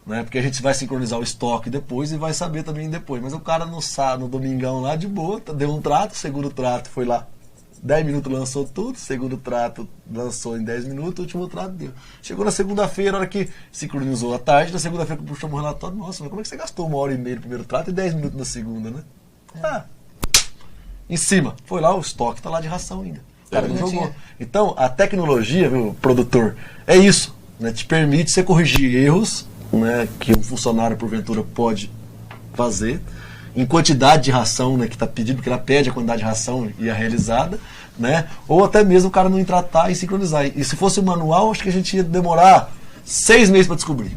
Né? Porque a gente vai sincronizar o estoque depois e vai saber também depois. Mas o cara no domingão lá de boa, deu um trato, segundo trato foi lá. 10 minutos lançou tudo, segundo trato lançou em 10 minutos, o último trato deu. Chegou na segunda-feira, a hora que sincronizou a tarde, na segunda-feira que puxamos o relatório, nossa, mas como é que você gastou 1h30 no primeiro trato e 10 minutos na segunda, né? Em cima, foi lá, o estoque tá lá de ração ainda. O cara não jogou. Então, a tecnologia, viu, produtor, é isso, né? Te permite você corrigir erros, né, que um funcionário, porventura, pode fazer, em quantidade de ração, né, que está pedido, porque ela pede a quantidade de ração e a realizada, né, ou até mesmo o cara não tratar e sincronizar. E se fosse manual, acho que a gente ia demorar 6 meses para descobrir.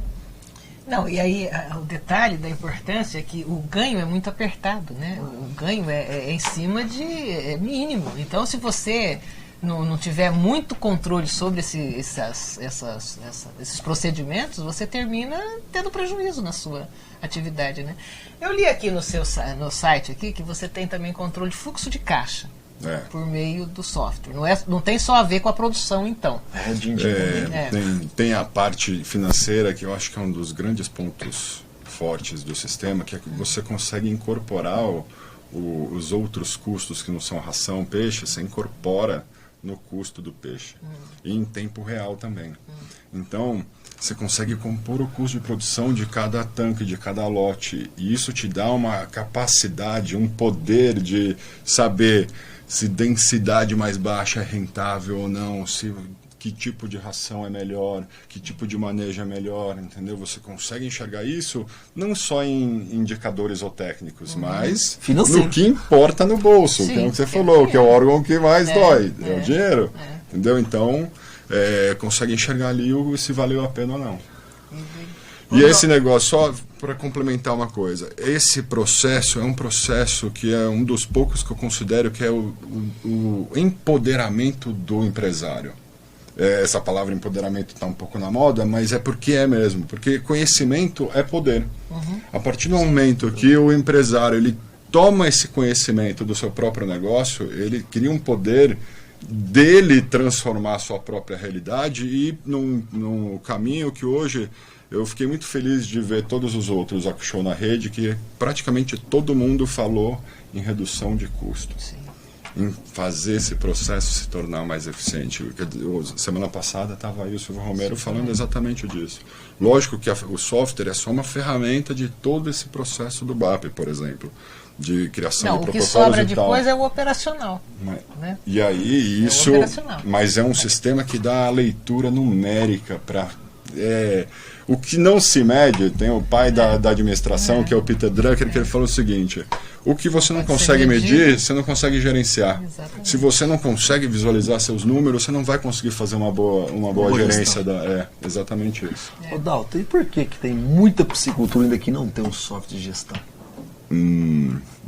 Não, e aí o detalhe da importância é que o ganho é muito apertado, né? O ganho é em cima de mínimo. Então, se você não tiver muito controle sobre esses procedimentos, você termina tendo prejuízo na sua atividade, né? Eu li aqui no site aqui que você tem também controle de fluxo de caixa por meio do software. Não tem só a ver com a produção, então. Tem a parte financeira, que eu acho que é um dos grandes pontos fortes do sistema, que é que você consegue incorporar os outros custos que não são ração, peixe, você incorpora no custo do peixe. E em tempo real também. Então, você consegue compor o custo de produção de cada tanque, de cada lote. E isso te dá uma capacidade, um poder de saber se densidade mais baixa é rentável ou não, que tipo de ração é melhor, que tipo de manejo é melhor, entendeu? Você consegue enxergar isso não só em indicadores ou técnicos, mas financeiro, no que importa no bolso, Sim, que é o que você falou, que é o órgão que mais dói, é o dinheiro, entendeu? Então, consegue enxergar ali se valeu a pena ou não. E esse negócio, só para complementar uma coisa, esse processo é um processo que é um dos poucos que eu considero que é o empoderamento do empresário. Essa palavra empoderamento está um pouco na moda, mas é porque é mesmo, porque conhecimento é poder. A partir do momento que o empresário ele toma esse conhecimento do seu próprio negócio, ele cria um poder dele transformar a sua própria realidade e num caminho que hoje eu fiquei muito feliz de ver todos os outros AquiShow na rede, que praticamente todo mundo falou em redução de custo. Em fazer esse processo se tornar mais eficiente. Semana passada estava aí o Silvio Romero falando exatamente disso. Lógico que o software é só uma ferramenta de todo esse processo do BAP, por exemplo, de criação de protocolos e tal. O que sobra de coisa é o operacional. Né? E aí isso, mas é um sistema que dá a leitura numérica para... o que não se mede, tem o pai da administração, que é o Peter Drucker, que ele falou o seguinte: o que você não consegue medir, você não consegue gerenciar. Exatamente. Se você não consegue visualizar seus números, você não vai conseguir fazer uma boa gerência. Exatamente isso. Ô Dalton, e por que tem muita piscicultura ainda que não tem um software de gestão?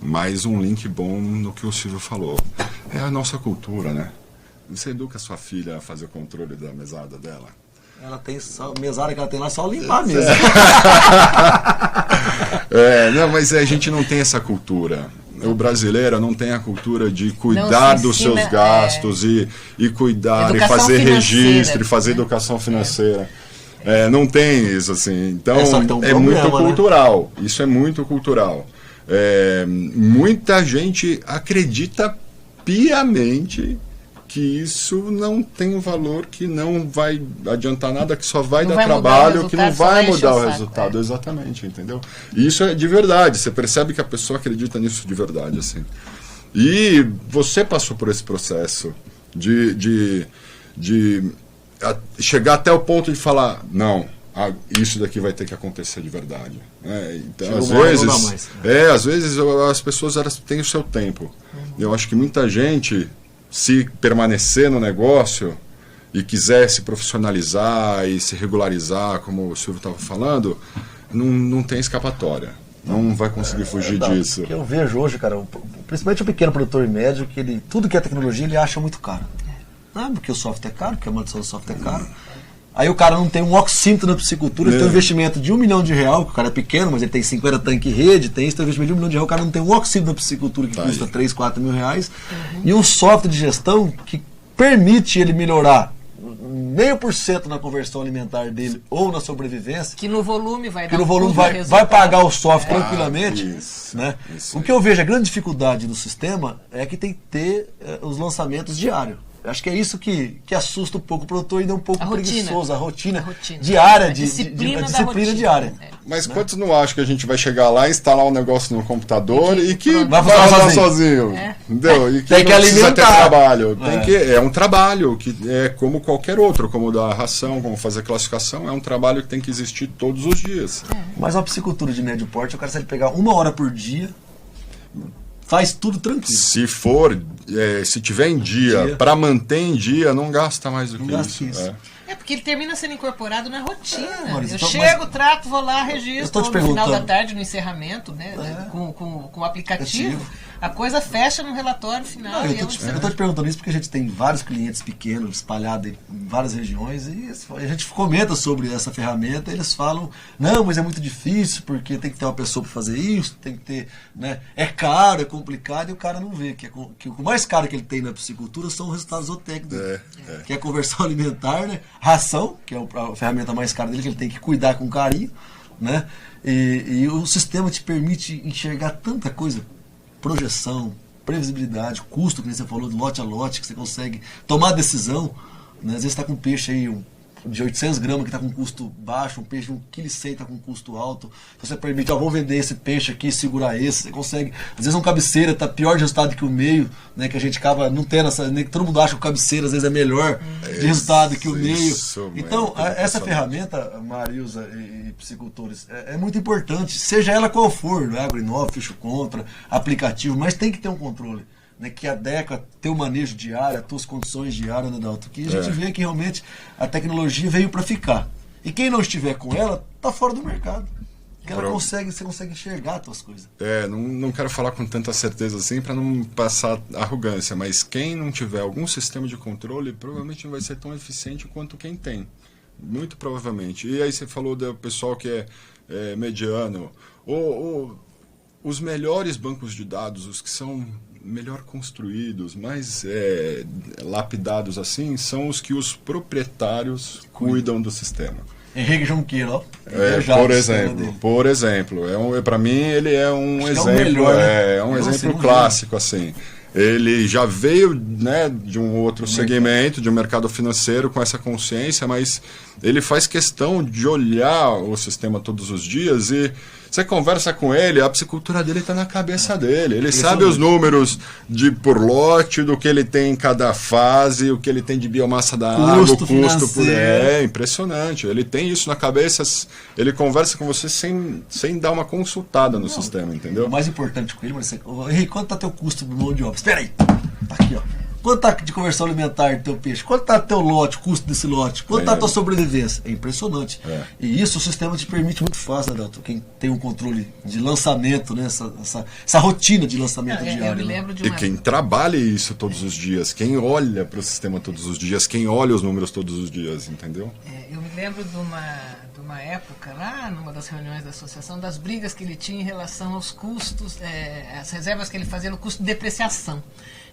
Mais um link bom no que o Silvio falou. É a nossa cultura, né? Você educa a sua filha a fazer o controle da mesada dela? Ela tem só, mesária que ela tem lá, só limpar mesmo. Não, mas a gente não tem essa cultura. O brasileiro não tem a cultura de cuidar dos seus gastos e cuidar educação e fazer registro e né? fazer educação financeira. Não tem isso, assim. Então, problema, muito cultural. Né? Isso é muito cultural. Muita gente acredita piamente que isso não tem um valor, que não vai adiantar nada, que só vai dar trabalho, que não vai mudar o resultado. Exatamente, entendeu? E isso é de verdade, você percebe que a pessoa acredita nisso de verdade, assim. E você passou por esse processo de chegar até o ponto de falar, não, isso daqui vai ter que acontecer de verdade. Então, às vezes as pessoas elas têm o seu tempo. Eu acho que muita gente, se permanecer no negócio e quiser se profissionalizar e se regularizar, como o Silvio estava falando, não tem escapatória. Não vai conseguir fugir disso. O que eu vejo hoje, cara, principalmente o pequeno produtor e médio, que tudo que é tecnologia ele acha muito caro. Porque o software é caro, porque a manutenção do software é caro. Aí o cara não tem um oxímetro na piscicultura, ele tem um investimento de R$1 milhão, que o cara é pequeno, mas ele tem 50 tanques rede, tem um investimento de R$1 milhão, o cara não tem um oxímetro na piscicultura que custa 3, 4 mil reais, e um software de gestão que permite ele melhorar 0,5% na conversão alimentar dele ou na sobrevivência. Que no volume vai dar que no volume vai pagar o software tranquilamente. Né? O que eu vejo, a grande dificuldade do sistema é que tem que ter os lançamentos diários. Acho que é isso que assusta um pouco o produtor e é um pouco preguiçoso, a rotina diária, a disciplina diária. Mas quantos não acham que a gente vai chegar lá, instalar um negócio no computador e que vai funcionar sozinho? Entendeu? E que tem que alimentar. Ter trabalho. É um trabalho que é como qualquer outro, como dar ração, como fazer classificação, é um trabalho que tem que existir todos os dias. Mas uma piscicultura de médio porte, o cara, se ele pegar 1 hora por dia, faz tudo tranquilo. Se tiver em dia, para manter em dia, não gasta mais do que isso. Porque ele termina sendo incorporado na rotina. Eu chego, trato, vou lá, registro no final da tarde, no encerramento, né, com o aplicativo. A coisa fecha no relatório final. Eu estou te perguntando isso porque a gente tem vários clientes pequenos espalhados em várias regiões e a gente comenta sobre essa ferramenta e eles falam, não, mas é muito difícil porque tem que ter uma pessoa para fazer isso, tem que ter, né, é caro, é complicado, e o cara não vê que o mais caro que ele tem na piscicultura são os resultados zootécnicos, que é a conversão alimentar, né, ração, que é a ferramenta mais cara dele, que ele tem que cuidar com carinho, né, e o sistema te permite enxergar tanta coisa, projeção, previsibilidade, custo, que você falou, de lote a lote, que você consegue tomar decisão, né? Às vezes está com peixe aí, de 800 gramas que está com custo baixo, um peixe de 1,1 kg está com custo alto. Você permite, vamos vender esse peixe aqui, segurar esse, você consegue. Às vezes um cabeceira está pior de resultado que o meio, né, que a gente acaba não tendo essa, nem que todo mundo acha que o cabeceira às vezes é melhor de resultado que o meio. Então, essa ferramenta, Marilza e piscicultores, é muito importante, seja ela qual for, né, Agrinova, Ficho Contra, aplicativo, mas tem que ter um controle. Né, que adequa teu manejo de área, tuas condições de área, né, Dalton? Que a gente vê que realmente a tecnologia veio para ficar. E quem não estiver com ela, tá fora do mercado. Que ela você consegue enxergar as tuas coisas. Não quero falar com tanta certeza assim para não passar arrogância, mas quem não tiver algum sistema de controle provavelmente não vai ser tão eficiente quanto quem tem. Muito provavelmente. E aí você falou do pessoal que é mediano. Os melhores bancos de dados, os que são melhor construídos, mais lapidados assim, são os que os proprietários cuidam do sistema. Henrique Junqueira, ó. Por exemplo, para mim ele é um exemplo, melhor, né? É um exemplo clássico assim. Ele já veio, né, de um outro segmento, de um mercado financeiro com essa consciência, mas ele faz questão de olhar o sistema todos os dias e você conversa com ele, a piscicultura dele está na cabeça dele. Ele sabe os números por lote, do que ele tem em cada fase, o que ele tem de biomassa da água, o custo por... É impressionante. Ele tem isso na cabeça, ele conversa com você sem dar uma consultada no sistema, entendeu? O mais importante com ele, Henrique, quanto está teu custo de mão de obra? Espera aí, tá aqui, ó. Quanto está de conversão alimentar do teu peixe? Quanto está teu lote, custo desse lote? Quanto está a tua sobrevivência? É impressionante. E isso o sistema te permite muito fácil, Adalto, quem tem um controle de lançamento, né? essa rotina de lançamento diário. E quem trabalha isso todos os dias, quem olha para o sistema todos os dias, quem olha os números todos os dias, entendeu? Eu me lembro de uma época, lá numa das reuniões da associação, das brigas que ele tinha em relação aos custos, as reservas que ele fazia no custo de depreciação.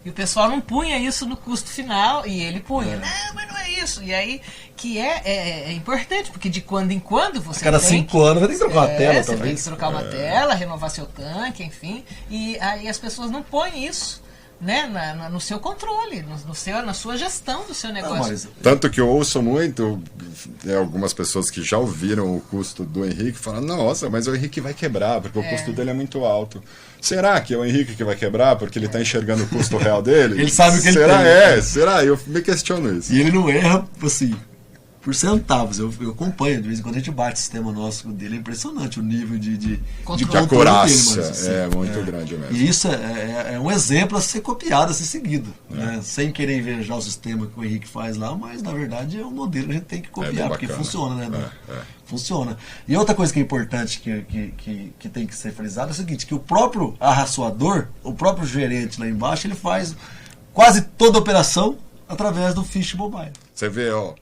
E o pessoal não punha isso no custo final, e ele punha. Não, mas não é isso. E aí, que é importante, porque de quando em quando você cada 5 anos vai ter que trocar uma tela, você tem que trocar uma tela, renovar seu tanque, enfim. E aí as pessoas não põem isso, né, no seu controle, na sua gestão do seu negócio. Tanto que eu ouço muito algumas pessoas que já ouviram o custo do Henrique falam, nossa, mas o Henrique vai quebrar, porque o custo dele é muito alto. Será que é o Henrique que vai quebrar porque ele está enxergando o custo real dele? Ele sabe o que ele tem. Será? Eu me questiono isso. E ele não erra, assim, por centavos. Eu acompanho, de vez em quando a gente bate o sistema nosso dele, é impressionante o nível de acurácia é muito grande mesmo. E isso é um exemplo a ser copiado, a ser seguido, né? Sem querer invejar o sistema que o Henrique faz lá, mas na verdade é um modelo que a gente tem que copiar, porque funciona, né? Funciona. E outra coisa que é importante que tem que ser frisado é o seguinte, que o próprio arraçoador, o próprio gerente lá embaixo, ele faz quase toda a operação através do Fish Mobile. Você vê, ó,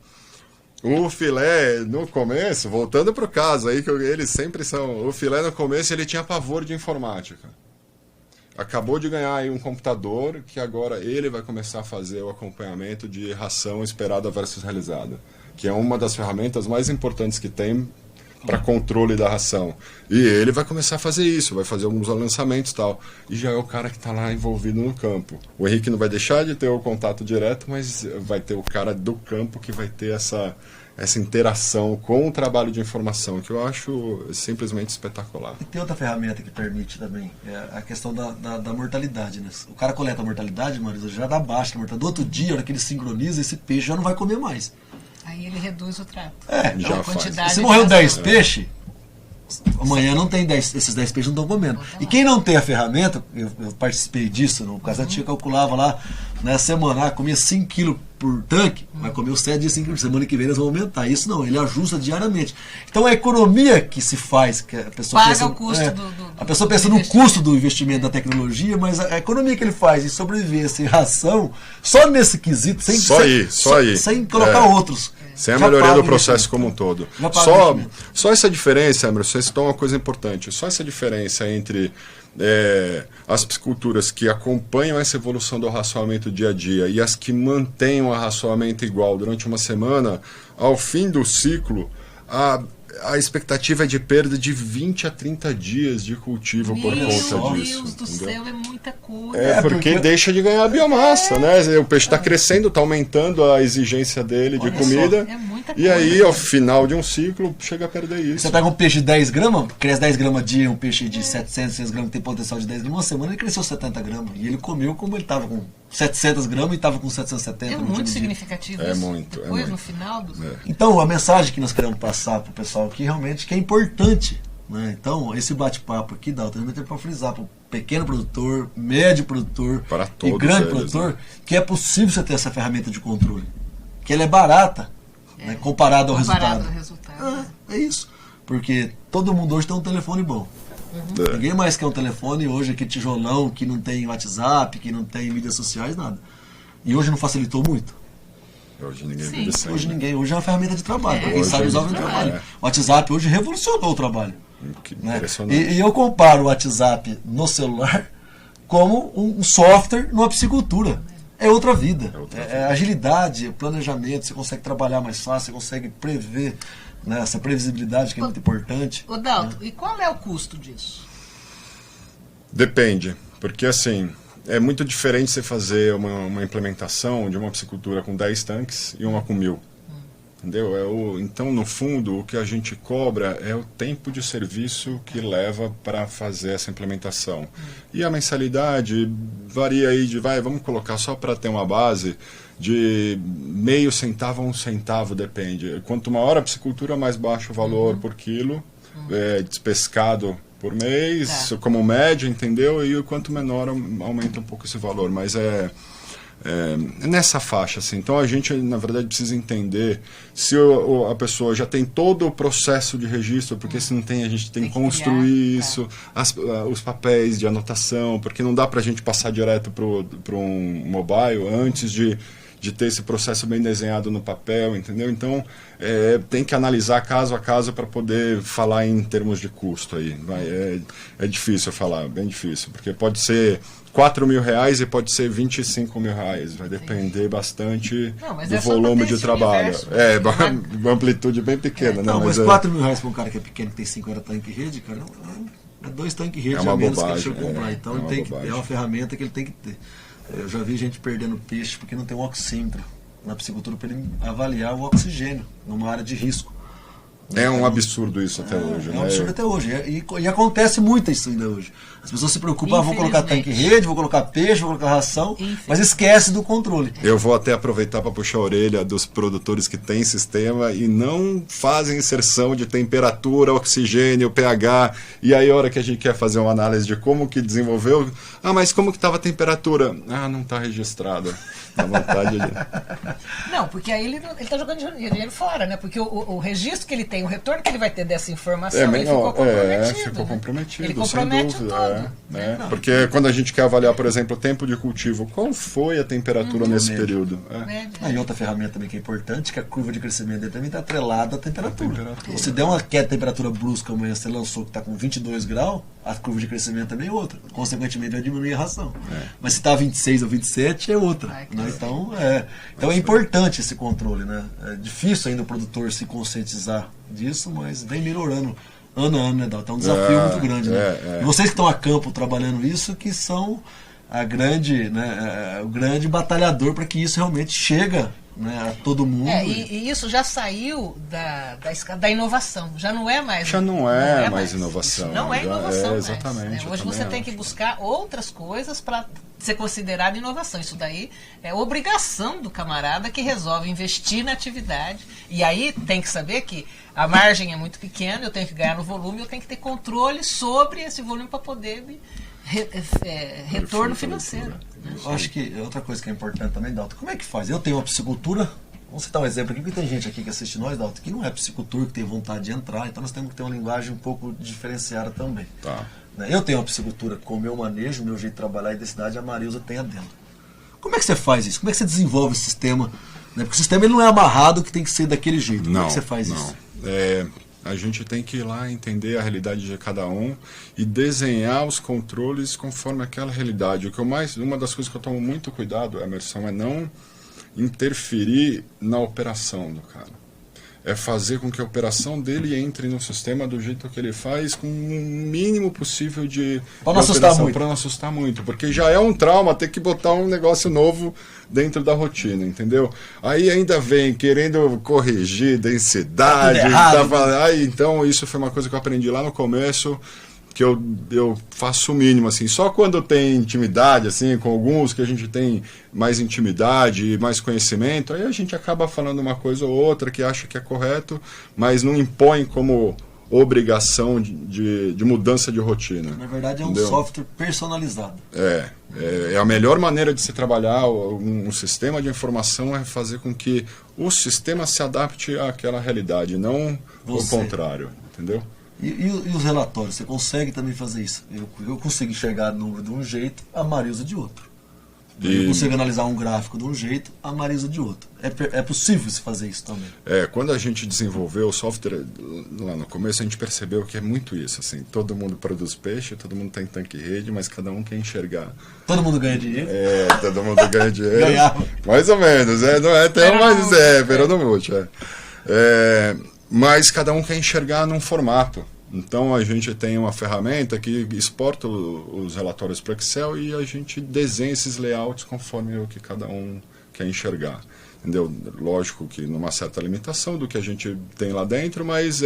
o filé no começo, voltando para o caso aí, que eles sempre são, o filé no começo ele tinha pavor de informática. Acabou de ganhar aí um computador que agora ele vai começar a fazer o acompanhamento de ração esperada versus realizada, que é uma das ferramentas mais importantes que tem para controle da ração. E ele vai começar a fazer isso, vai fazer alguns lançamentos e tal. E já é o cara que está lá envolvido no campo. O Henrique não vai deixar de ter o contato direto, mas vai ter o cara do campo que vai ter essa interação com o trabalho de informação, que eu acho simplesmente espetacular. E tem outra ferramenta que permite também, a questão da mortalidade, né? O cara coleta a mortalidade, Marisa, já dá baixa a mortalidade. Do outro dia, na hora que ele sincroniza, esse peixe já não vai comer mais. Aí ele reduz o trato. Já faz. Se morreu 10 peixes, amanhã não tem 10, esses 10 peixes não estão comendo. E quem não tem a ferramenta, eu participei disso, no caso a tia calculava lá, na semana, comia 5 kg por tanque, vai comer os 7 dias 5 kg, semana que vem eles vão aumentar. Isso não, ele ajusta diariamente. Então a economia que se faz, que a pessoa paga pensa, o custo a pessoa pensa no custo do investimento da tecnologia, mas a economia que ele faz em sobrevivência e ração, só nesse quesito, sem colocar outros. Sem a melhoria do processo como um todo. Só essa diferença, Emerson, vocês citou uma coisa importante. Só essa diferença entre as pisciculturas que acompanham essa evolução do arraçoamento dia a dia e as que mantêm o arraçoamento igual durante uma semana, ao fim do ciclo, a expectativa é de perda de 20 a 30 dias de cultivo por conta disso. Meu Deus do céu, é muita coisa. Porque deixa de ganhar biomassa, né? O peixe está crescendo, está aumentando a exigência dele de comida. muita E aí, ao final de um ciclo, chega a perder isso. Você pega um peixe de 10 gramas, cresce 10 gramas dia, um peixe de 700, 600 gramas que tem potencial de 10 gramas, uma semana ele cresceu 70 gramas. E ele comeu como ele estava com 700 gramas e estava com 770. É muito significativo É isso. muito. Depois, no final do... Então, a mensagem que nós queremos passar para o pessoal aqui realmente que é importante. Né? Então, esse bate-papo aqui, Dalton, é para frisar para o pequeno produtor, médio produtor e grande produtor, que é possível você ter essa ferramenta de controle. Que ela é barata, né, comparado ao resultado. É isso. Porque todo mundo hoje tem um telefone bom. Ninguém mais quer um telefone hoje, aquele tijolão que não tem WhatsApp, que não tem mídias sociais, nada. E hoje não facilitou muito? Hoje ninguém vive sem. Hoje é uma ferramenta de trabalho. Quem sabe usar o trabalho. O WhatsApp hoje revolucionou o trabalho. Né? E eu comparo o WhatsApp no celular como um software numa piscicultura. É outra vida. É agilidade, é planejamento, você consegue trabalhar mais fácil, você consegue prever, né, essa previsibilidade que é muito importante. Ô Dalton, e qual é o custo disso? Depende, porque assim, é muito diferente você fazer uma implementação de uma piscicultura com 10 tanques e uma com 1000. Entendeu? Então, no fundo, o que a gente cobra é o tempo de serviço que leva para fazer essa implementação. E a mensalidade varia aí de, vamos colocar só para ter uma base, de meio centavo a 1 centavo, depende. Quanto maior a piscicultura, mais baixo o valor por quilo, despescado por mês, como média, entendeu? E quanto menor, aumenta um pouco esse valor. Mas é nessa faixa, assim. Então a gente, na verdade, precisa entender se a pessoa já tem todo o processo de registro, porque se não tem, a gente tem que construir isso, os papéis de anotação, porque não dá pra gente passar direto para um mobile antes de ter esse processo bem desenhado no papel, entendeu? Então, tem que analisar caso a caso para poder falar em termos de custo aí. É difícil falar, bem difícil, porque pode ser R$4.000 e pode ser R$25.000. Vai depender bastante do volume de trabalho. Uma amplitude bem pequena. Não, mas R$4.000 para um cara que é pequeno, que tem 50 tanques rede, cara, é 2 tanques rede a menos que ele chega a comprar. Então é uma ferramenta que ele tem que ter. Eu já vi gente perdendo peixe porque não tem um oxímetro na piscicultura para ele avaliar o oxigênio numa área de risco. É um absurdo isso até hoje. É um absurdo até hoje. E acontece muito isso ainda hoje. As pessoas se preocupam, vou colocar tanque rede, vou colocar peixe, vou colocar ração, mas esquece do controle. Eu vou até aproveitar para puxar a orelha dos produtores que têm sistema e não fazem inserção de temperatura, oxigênio, pH, e aí a hora que a gente quer fazer uma análise de como que desenvolveu, mas como que estava a temperatura? Não está registrado. Dá vontade de... Não, porque aí ele está jogando dinheiro fora, né? Porque o registro que ele tem, o retorno que ele vai ter dessa informação, ele ficou comprometido. Ficou comprometido, ele compromete sem dúvida. Porque quando a gente quer avaliar, por exemplo, o tempo de cultivo, qual foi a temperatura nesse período? E outra ferramenta também que é importante, que a curva de crescimento dele também está atrelada à temperatura. Se der uma queda de temperatura brusca amanhã, você lançou que está com 22 graus, a curva de crescimento também é outra. Consequentemente, vai diminuir a ração. Mas se está 26 ou 27, é outra. Né? Então é importante esse controle. Né? É difícil ainda o produtor se conscientizar disso, mas vem melhorando ano a ano, né, Dalton? É um desafio muito grande. Né? E vocês que estão a campo trabalhando isso, que são o grande batalhador para que isso realmente chega, né, a todo mundo. E isso já saiu da inovação. Já não é mais. Mais inovação. Não é inovação. Exatamente. Hoje você tem que buscar outras coisas para ser considerado inovação. Isso daí é obrigação do camarada que resolve investir na atividade. E aí tem que saber que a margem é muito pequena, eu tenho que ganhar no volume, eu tenho que ter controle sobre esse volume para poder retorno financeiro. Eu acho que outra coisa que é importante também, Dalton, como é que faz? Eu tenho uma piscicultura, vamos citar um exemplo aqui, porque tem gente aqui que assiste nós, Dalton, que não é piscicultor, que tem vontade de entrar, então nós temos que ter uma linguagem um pouco diferenciada também. Eu tenho uma piscicultura com o meu manejo, o meu jeito de trabalhar e densidade, a Marilza tem a dela. Como é que você faz isso? Como é que você desenvolve esse sistema? Né? Porque o sistema ele não é amarrado que tem que ser daquele jeito. Como é que você faz isso? A gente tem que ir lá entender a realidade de cada um e desenhar os controles conforme aquela realidade. Uma das coisas que eu tomo muito cuidado, Emerson, é não interferir na operação do cara. é fazer com que a operação dele entre no sistema do jeito que ele faz, com o mínimo possível de Para não assustar muito. Para não assustar muito, porque já é um trauma ter que botar um negócio novo dentro da rotina, entendeu? Aí ainda vem querendo corrigir densidade, então isso foi uma coisa que eu aprendi lá no começo, que eu faço o mínimo, assim, só quando tem intimidade, assim, com alguns que a gente tem mais intimidade e mais conhecimento, aí a gente acaba falando uma coisa ou outra que acha que é correto, mas não impõe como obrigação de mudança de rotina. Na verdade é um entendeu? software personalizado. É a melhor maneira de se trabalhar um sistema de informação é fazer com que o sistema se adapte àquela realidade, não o contrário, entendeu? E os relatórios, você consegue também fazer isso? Eu consigo enxergar número de um jeito, a Marisa de outro. Eu consigo analisar um gráfico de um jeito, a Marisa de outro. É possível se fazer isso também. Quando a gente desenvolveu o software lá no começo, a gente percebeu que é muito isso. Assim, todo mundo produz peixe, todo mundo tem tanque e rede, mas cada um quer enxergar. Todo mundo ganha dinheiro? Todo mundo ganha dinheiro. Mais ou menos, não é até mais, pero multi. Mas cada um quer enxergar num formato. Então a gente tem uma ferramenta que exporta os relatórios para Excel e a gente desenha esses layouts conforme o que cada um quer enxergar. Entendeu? Lógico que numa certa limitação do que a gente tem lá dentro, mas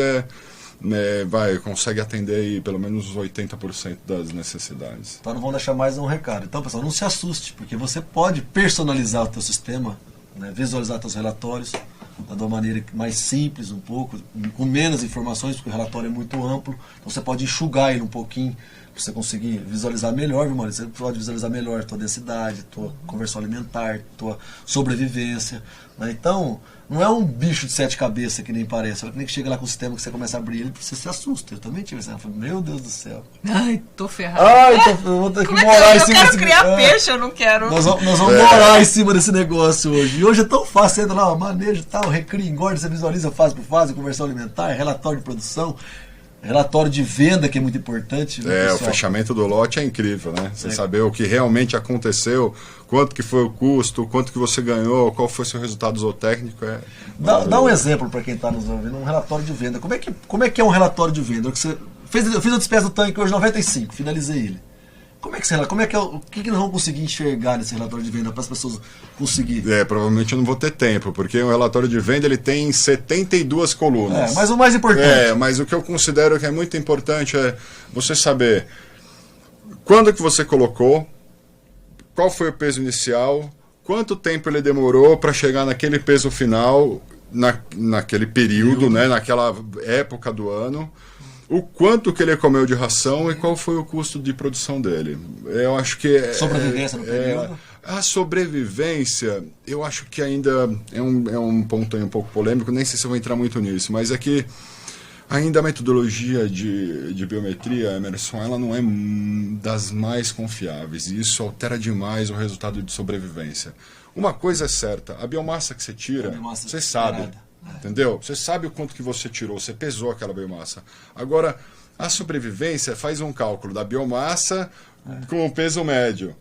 consegue atender aí pelo menos os 80% das necessidades. Então não vamos deixar mais um recado. Então, pessoal, não se assuste, porque você pode personalizar o teu sistema, né, visualizar seus relatórios de uma maneira mais simples um pouco, com menos informações, porque o relatório é muito amplo, então você pode enxugar ele um pouquinho, para você conseguir visualizar melhor, viu, Maurício? Você pode visualizar melhor a tua densidade, tua conversão alimentar, tua sobrevivência, né? Então, não é um bicho de 7 cabeças que nem parece, que nem que chega lá com o sistema que você começa a abrir ele, você se assusta. Eu também tive essa, meu Deus do céu. Ai, tô ferrado. Eu vou ter que morar em cima desse... Eu quero criar peixe, eu não quero. Nós vamos morar em cima desse negócio hoje. E hoje é tão fácil, você entra lá, manejo e tal, recria, engorda, você visualiza fase por fase, conversão alimentar, relatório de produção, relatório de venda, que é muito importante. O fechamento do lote é incrível, né? Você saber o que realmente aconteceu, quanto que foi o custo, quanto que você ganhou, qual foi o seu resultado zootécnico. Dá um exemplo para quem está nos ouvindo, um relatório de venda. Como é que é um relatório de venda? Eu fiz a despesa do tanque hoje 95, finalizei ele. O que nós vamos conseguir enxergar nesse relatório de venda para as pessoas conseguirem? Provavelmente eu não vou ter tempo, porque o relatório de venda ele tem 72 colunas. Mas o mais importante. Mas o que eu considero que é muito importante é você saber quando que você colocou, qual foi o peso inicial, quanto tempo ele demorou para chegar naquele peso final, naquele período, né, naquela época do ano. O quanto que ele comeu de ração e qual foi o custo de produção dele. Eu acho que... Sobrevivência no período? A sobrevivência, eu acho que ainda é um ponto aí um pouco polêmico, nem sei se eu vou entrar muito nisso, mas é que ainda a metodologia de biometria, Emerson, ela não é das mais confiáveis, e isso altera demais o resultado de sobrevivência. Uma coisa é certa, a biomassa que você tira, você sabe... Entendeu? Você sabe o quanto que você tirou, você pesou aquela biomassa. Agora, a sobrevivência faz um cálculo da biomassa com o peso médio.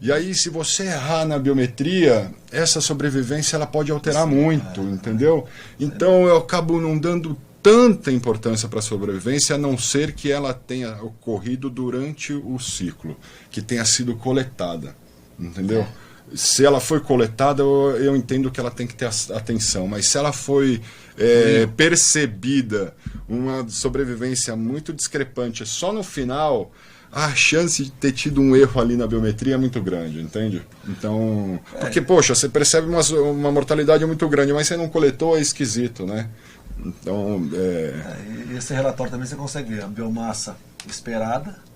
E aí, se você errar na biometria, essa sobrevivência ela pode alterar muito, entendeu? Então, eu acabo não dando tanta importância para a sobrevivência, a não ser que ela tenha ocorrido durante o ciclo, que tenha sido coletada, entendeu? Se ela foi coletada, eu entendo que ela tem que ter atenção, mas se ela foi percebida uma sobrevivência muito discrepante só no final, a chance de ter tido um erro ali na biometria é muito grande, entende? Então, porque, poxa, você percebe uma mortalidade muito grande, mas você não coletou, é esquisito, né? Então, E esse relatório também você consegue ver a biomassa esperada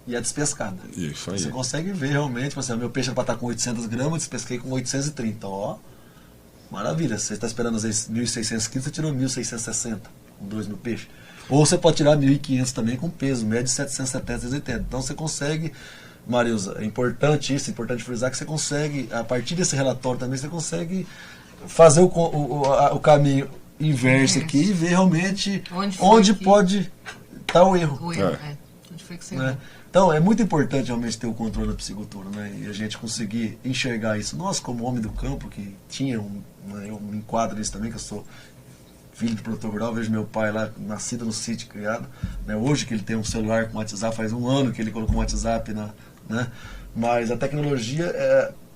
e a despescada. Isso aí. Você consegue ver realmente, meu peixe era para estar com 800 gramas, eu despesquei com 830. Maravilha. Você está esperando às vezes 1.600 quilos, você tirou 1.660 com 2 mil peixes. Ou você pode tirar 1.500 também com peso médio de 770, 780. Então você consegue, Marilza, é importante frisar que você consegue, a partir desse relatório também, você consegue fazer o caminho inverso aqui e ver realmente onde pode estar o erro. Onde foi que você errou? Então, é muito importante realmente ter o controle da piscicultura, né? E a gente conseguir enxergar isso. Nós, como homem do campo, que tinha eu me enquadro nisso também, que eu sou filho do produtor rural, vejo meu pai lá, nascido no sítio, criado, né? Hoje que ele tem um celular com WhatsApp, faz um ano que ele colocou um WhatsApp, né? Mas a tecnologia,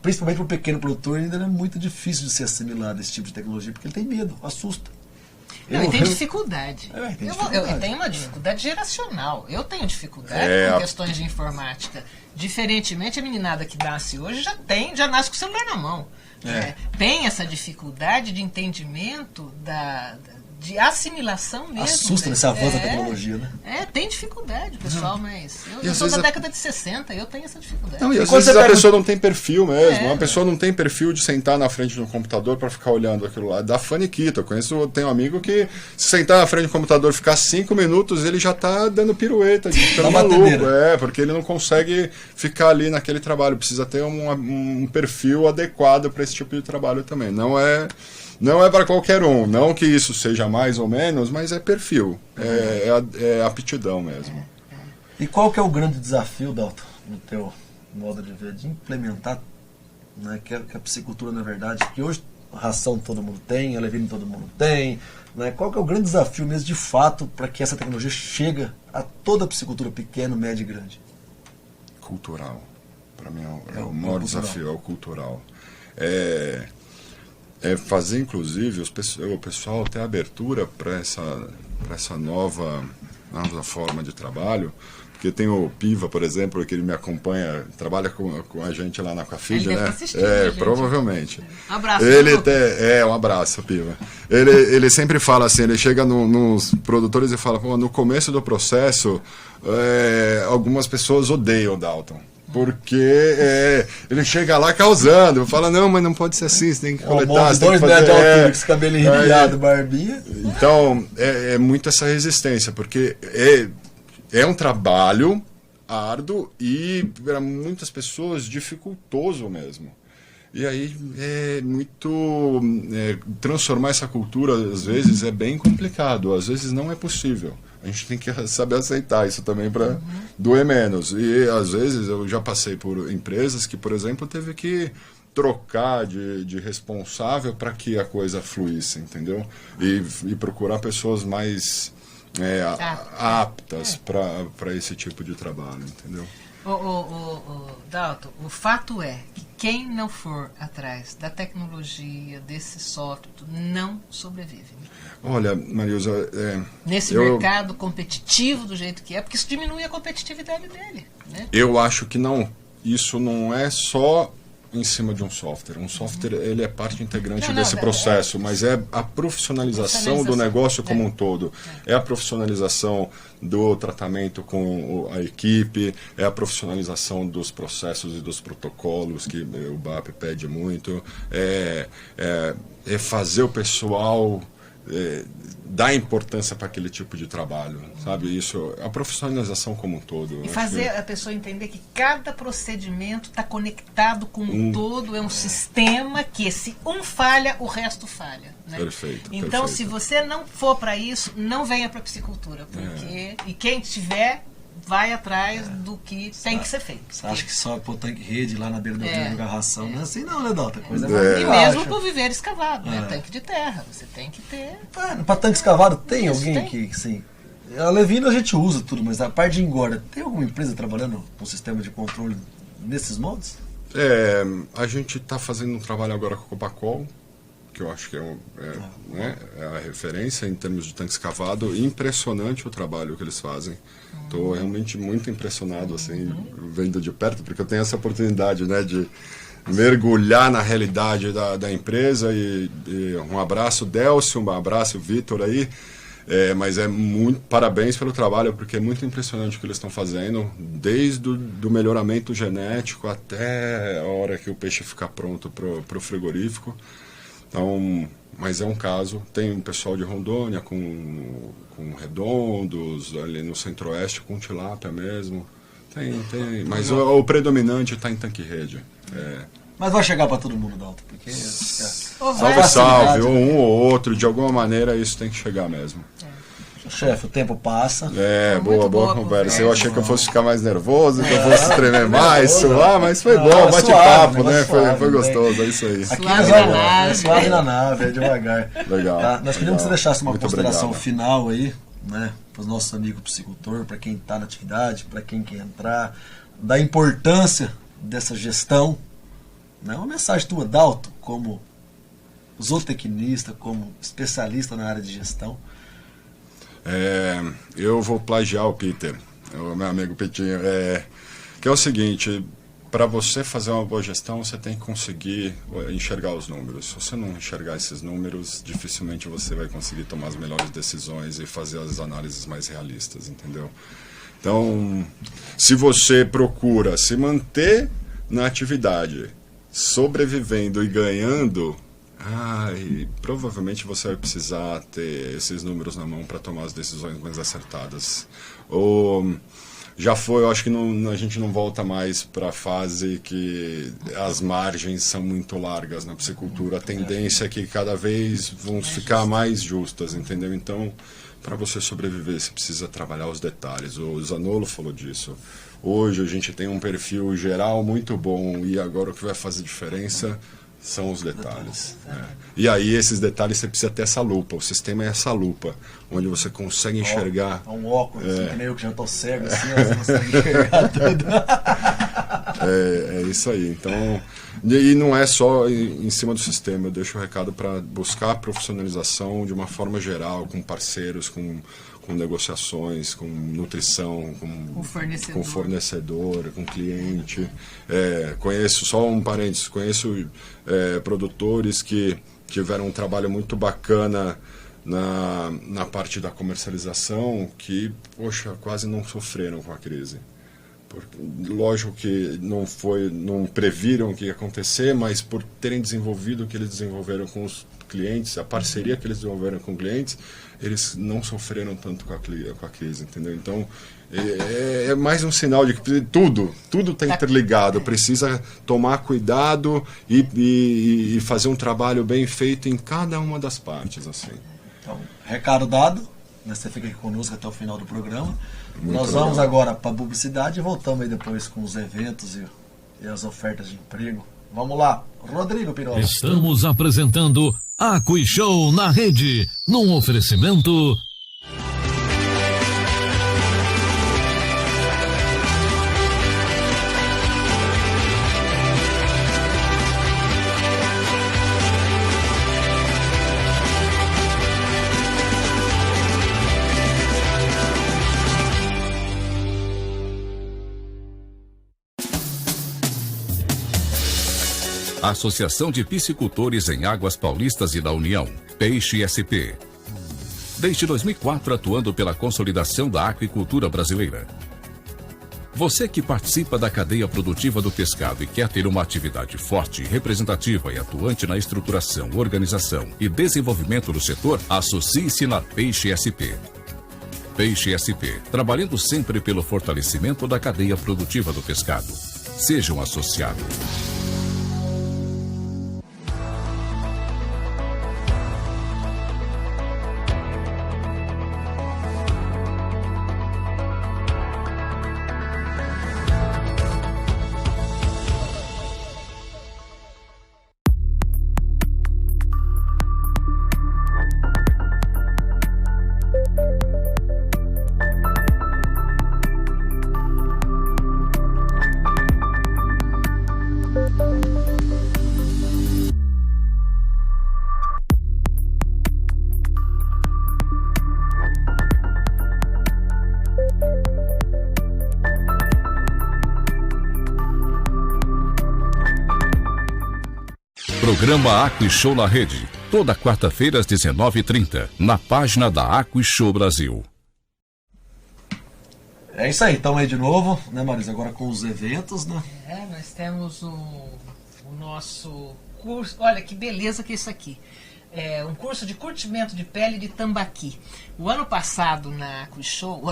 principalmente para o pequeno produtor, ainda é muito difícil de ser assimilado esse tipo de tecnologia, porque ele tem medo, assusta. Não, e tem dificuldade. Eu tenho uma dificuldade geracional. Eu tenho dificuldade com questões de informática. Diferentemente, a meninada que nasce hoje já nasce com o celular na mão. Tem essa dificuldade de entendimento de assimilação mesmo. Assusta nesse avanço da tecnologia, né? Tem dificuldade, pessoal, mas eu sou da década de 60, eu tenho essa dificuldade. Não, e às vezes a pessoa não tem perfil mesmo, a pessoa não tem perfil de sentar na frente do computador para ficar olhando aquilo lá. Dá faniquita. Tenho um amigo que se sentar na frente do computador e ficar 5 minutos, ele já tá dando pirueta, ficando maluco. Porque ele não consegue ficar ali naquele trabalho. Precisa ter um perfil adequado para esse tipo de trabalho também. Não é para qualquer um, não que isso seja mais ou menos, mas é perfil, é aptidão mesmo. E qual que é o grande desafio, Dalton, no teu modo de ver, de implementar, né, que a piscicultura, na verdade, que hoje a ração todo mundo tem, a levina todo mundo tem, né, qual que é o grande desafio mesmo, de fato, para que essa tecnologia chegue a toda a piscicultura, pequeno, médio e grande? Cultural. Para mim o maior desafio é o cultural. Fazer, inclusive, o pessoal ter abertura para essa nova forma de trabalho, porque tem o Piva, por exemplo, que ele me acompanha, trabalha com a gente lá na Aquafeed, né? Provavelmente. Um abraço. Um abraço, Piva. Ele sempre fala assim, ele chega nos produtores e fala, no começo do processo, algumas pessoas odeiam o Dalton. Porque ele chega lá causando, fala, não, mas não pode ser assim, você tem que coletar, você tem que fazer... 2 metros de altura, com esse cabelinho enfiado, barbinha. Então, é muito essa resistência, porque é um trabalho árduo e, para muitas pessoas, dificultoso mesmo. E aí, transformar essa cultura, às vezes, é bem complicado, às vezes não é possível. A gente tem que saber aceitar isso também para doer menos. E às vezes eu já passei por empresas que, por exemplo, teve que trocar de responsável para que a coisa fluísse, entendeu? E procurar pessoas mais aptas para esse tipo de trabalho, entendeu? Dalton, o fato é que quem não for atrás da tecnologia, desse software, não sobrevive. Olha, Marilza... Nesse mercado competitivo do jeito que é, porque isso diminui a competitividade dele, né? Eu acho que isso não é só em cima de um software. Um software, ele é parte integrante desse processo, mas é a profissionalização do negócio como um todo. É a profissionalização do tratamento com a equipe, é a profissionalização dos processos e dos protocolos, que o BAP pede muito, é fazer o pessoal... dar importância para aquele tipo de trabalho, sabe? Isso, a profissionalização como um todo. E fazer a pessoa entender que cada procedimento está conectado com um todo, é um sistema que se um falha, o resto falha. Né? Perfeito. Então, se você não for para isso, não venha para a piscicultura, porque e quem tiver vai atrás do que tem que ser feito. Você acha que só pôr tanque rede lá na beira da garração não é assim não, né, Dalton? Coisa E mesmo para o viveiro escavado, né? Tanque de terra, você tem que ter... Para tanque escavado, tem alguém que, sim... A levina a gente usa tudo, mas a parte de engorda, tem alguma empresa trabalhando com sistema de controle nesses modos? A gente está fazendo um trabalho agora com a Copacol, que eu acho que é a referência em termos de tanque escavado. Impressionante o trabalho que eles fazem. Estou realmente muito impressionado, assim, vendo de perto, porque eu tenho essa oportunidade, né, de mergulhar na realidade da empresa. E um abraço, Delcio, um abraço, Vitor aí. Mas parabéns pelo trabalho, porque é muito impressionante o que eles estão fazendo, desde do melhoramento genético até a hora que o peixe ficar pronto para o frigorífico. Então, mas é um caso. Tem um pessoal de Rondônia com redondos, ali no centro-oeste com tilápia mesmo. Tem. Mas o predominante está em tanque-rede. Mas vai chegar para todo mundo, Dalton, porque... Salve, um ou outro, de alguma maneira isso tem que chegar mesmo. Chefe, o tempo passa. Boa conversa. Eu achei que eu fosse ficar mais nervoso, que eu fosse tremer mais, suar, mas foi bom, bate-papo, né? Foi gostoso, é isso aí. Aqui suave na nave, é devagar. Legal. Tá? Nós queríamos que você deixasse uma Muito consideração obrigado. final aí, né? Para os nossos amigos psicultores, para quem está na atividade, para quem quer entrar, da importância dessa gestão. Né? Uma mensagem tua, Dalton, como zootecnista, como especialista na área de gestão. Eu vou plagiar o Peter, o meu amigo Petinho, que é o seguinte: para você fazer uma boa gestão, você tem que conseguir enxergar os números. Se você não enxergar esses números, dificilmente você vai conseguir tomar as melhores decisões e fazer as análises mais realistas, entendeu? Então, se você procura se manter na atividade, sobrevivendo e ganhando, provavelmente você vai precisar ter esses números na mão para tomar as decisões mais acertadas. Já foi, eu acho que a gente não volta mais para a fase que as margens são muito largas na piscicultura. A tendência é que cada vez vão ficar mais justas, entendeu? Então, para você sobreviver, você precisa trabalhar os detalhes. O Zanolo falou disso. Hoje a gente tem um perfil geral muito bom e agora o que vai fazer diferença são os detalhes. Né? E aí esses detalhes você precisa ter essa lupa. O sistema é essa lupa, onde você consegue enxergar. Um óculos, assim, meio que já estou cego, assim, você consegue enxergar tudo. É isso aí. Então, e não é só em cima do sistema. Eu deixo o recado para buscar a profissionalização de uma forma geral, com parceiros, com negociações, com nutrição, com fornecedor, com cliente. Conheço, só um parênteses, conheço produtores que tiveram um trabalho muito bacana na parte da comercialização, que, poxa, quase não sofreram com a crise. Porque, lógico que não previram o que ia acontecer, mas por terem desenvolvido o que eles desenvolveram com os clientes, a parceria que eles desenvolveram com clientes, eles não sofreram tanto com a crise, entendeu? Então, é mais um sinal de que tudo está interligado, precisa tomar cuidado e fazer um trabalho bem feito em cada uma das partes, assim. Então, recado dado, você fica aqui conosco até o final do programa. Nós vamos legal. agora para a publicidade e voltamos aí depois com os eventos e as ofertas de emprego. Vamos lá, Rodrigo Pirola. Estamos apresentando AquiShow na Rede, num oferecimento... Associação de Piscicultores em Águas Paulistas e da União, Peixe SP. Desde 2004 atuando pela consolidação da aquicultura brasileira. Você que participa da cadeia produtiva do pescado e quer ter uma atividade forte, representativa e atuante na estruturação, organização e desenvolvimento do setor, associe-se na Peixe SP. Peixe SP, trabalhando sempre pelo fortalecimento da cadeia produtiva do pescado. Seja um associado. Programa AquiShow na Rede, toda quarta-feira às 19h30, na página da AquiShow Brasil. É isso aí, estamos aí de novo, né, Marisa? Agora com os eventos, né? Nós temos o nosso curso. Olha que beleza que é isso aqui. É um curso de curtimento de pele de tambaqui. O ano passado na AquiShow,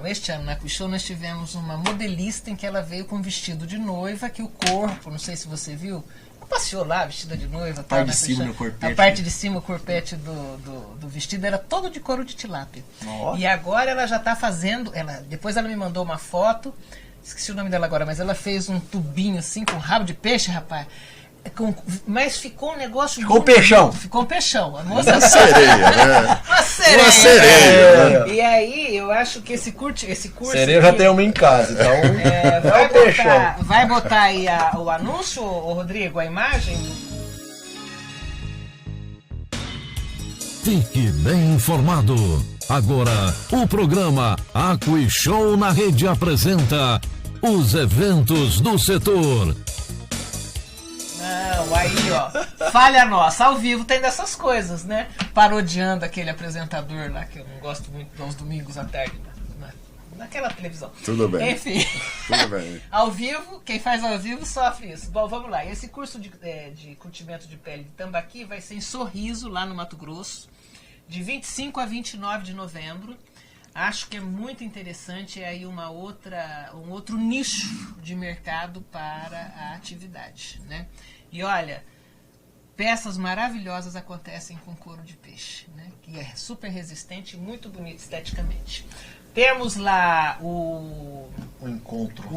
este ano na AquiShow nós tivemos uma modelista em que ela veio com um vestido de noiva, que o corpo, não sei se você viu, passeou lá, vestida de noiva. A parte de cima do corpete. A parte de cima, o corpete do vestido era todo de couro de tilápia. Oh. E agora ela já tá fazendo... Depois ela me mandou uma foto, esqueci o nome dela agora, mas ela fez um tubinho assim, com rabo de peixe, rapaz. Mas ficou um negócio... Ficou um peixão. Ficou um peixão. A moça... Uma sereia, né? Uma sereia. E aí, eu acho que esse curso... Sereia eu já tenho uma em casa, então... Vai botar aí o anúncio, Rodrigo, a imagem? Fique bem informado. Agora, o programa AquiShow na Rede apresenta os eventos do setor. Não, aí ó, falha nossa, ao vivo tem dessas coisas, né? Parodiando aquele apresentador lá, que eu não gosto muito, aos domingos à tarde, naquela televisão. Tudo bem. Enfim, Tudo bem. Ao vivo, quem faz ao vivo sofre isso. Bom, vamos lá, esse curso de curtimento de pele de tambaqui vai ser em Sorriso, lá no Mato Grosso, de 25 a 29 de novembro. Acho que é muito interessante, é aí um outro nicho de mercado para a atividade, né? E olha, peças maravilhosas acontecem com couro de peixe, né? Que é super resistente e muito bonito esteticamente. Temos lá o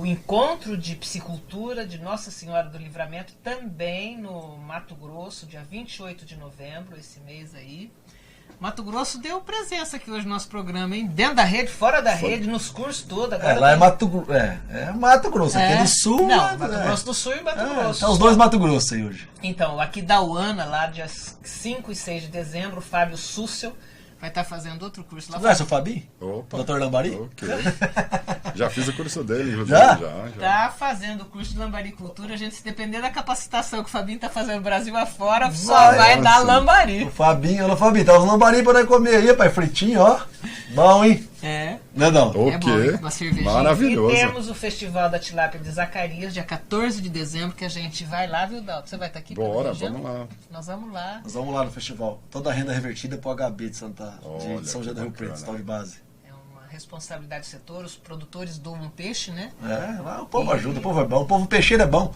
encontro de piscicultura de Nossa Senhora do Livramento, também no Mato Grosso, dia 28 de novembro, esse mês aí. Mato Grosso deu presença aqui hoje no nosso programa, hein? Dentro da rede, fora da rede, nos cursos todos. Agora lá é Mato Grosso, aqui é do Sul. Não, Mato Grosso do Sul e Mato Grosso. Tá os dois Mato Grosso aí hoje. Então, aqui da UANA, lá dias 5 e 6 de dezembro, o Fábio Sussel vai estar fazendo outro curso lá. Você conhece o Fabinho? Opa. Dr. Lambari? Ok. Já fiz o curso dele, inclusive. Já? Tá fazendo o curso de lambaricultura. A gente, se depender da capacitação que o Fabinho tá fazendo no Brasil afora, só vai dar lambari. O Fabinho, tá os lambari pra nós comer aí, pai, fritinho, ó. Bom, hein? É. Não é não? Ok. É bom, uma cervejinha. Maravilhoso. E temos o Festival da Tilápia de Zacarias, dia 14 de dezembro, que a gente vai lá, viu, Dalton? Você vai estar aqui? Bora, vamos lá. Nós vamos lá. Nós vamos lá no festival. Toda a renda revertida pro HB de São José do Rio Preto, Estado de Base. É uma responsabilidade do setor, os produtores doam peixe, né? Lá o povo ajuda, o povo é bom, o povo peixeiro é bom.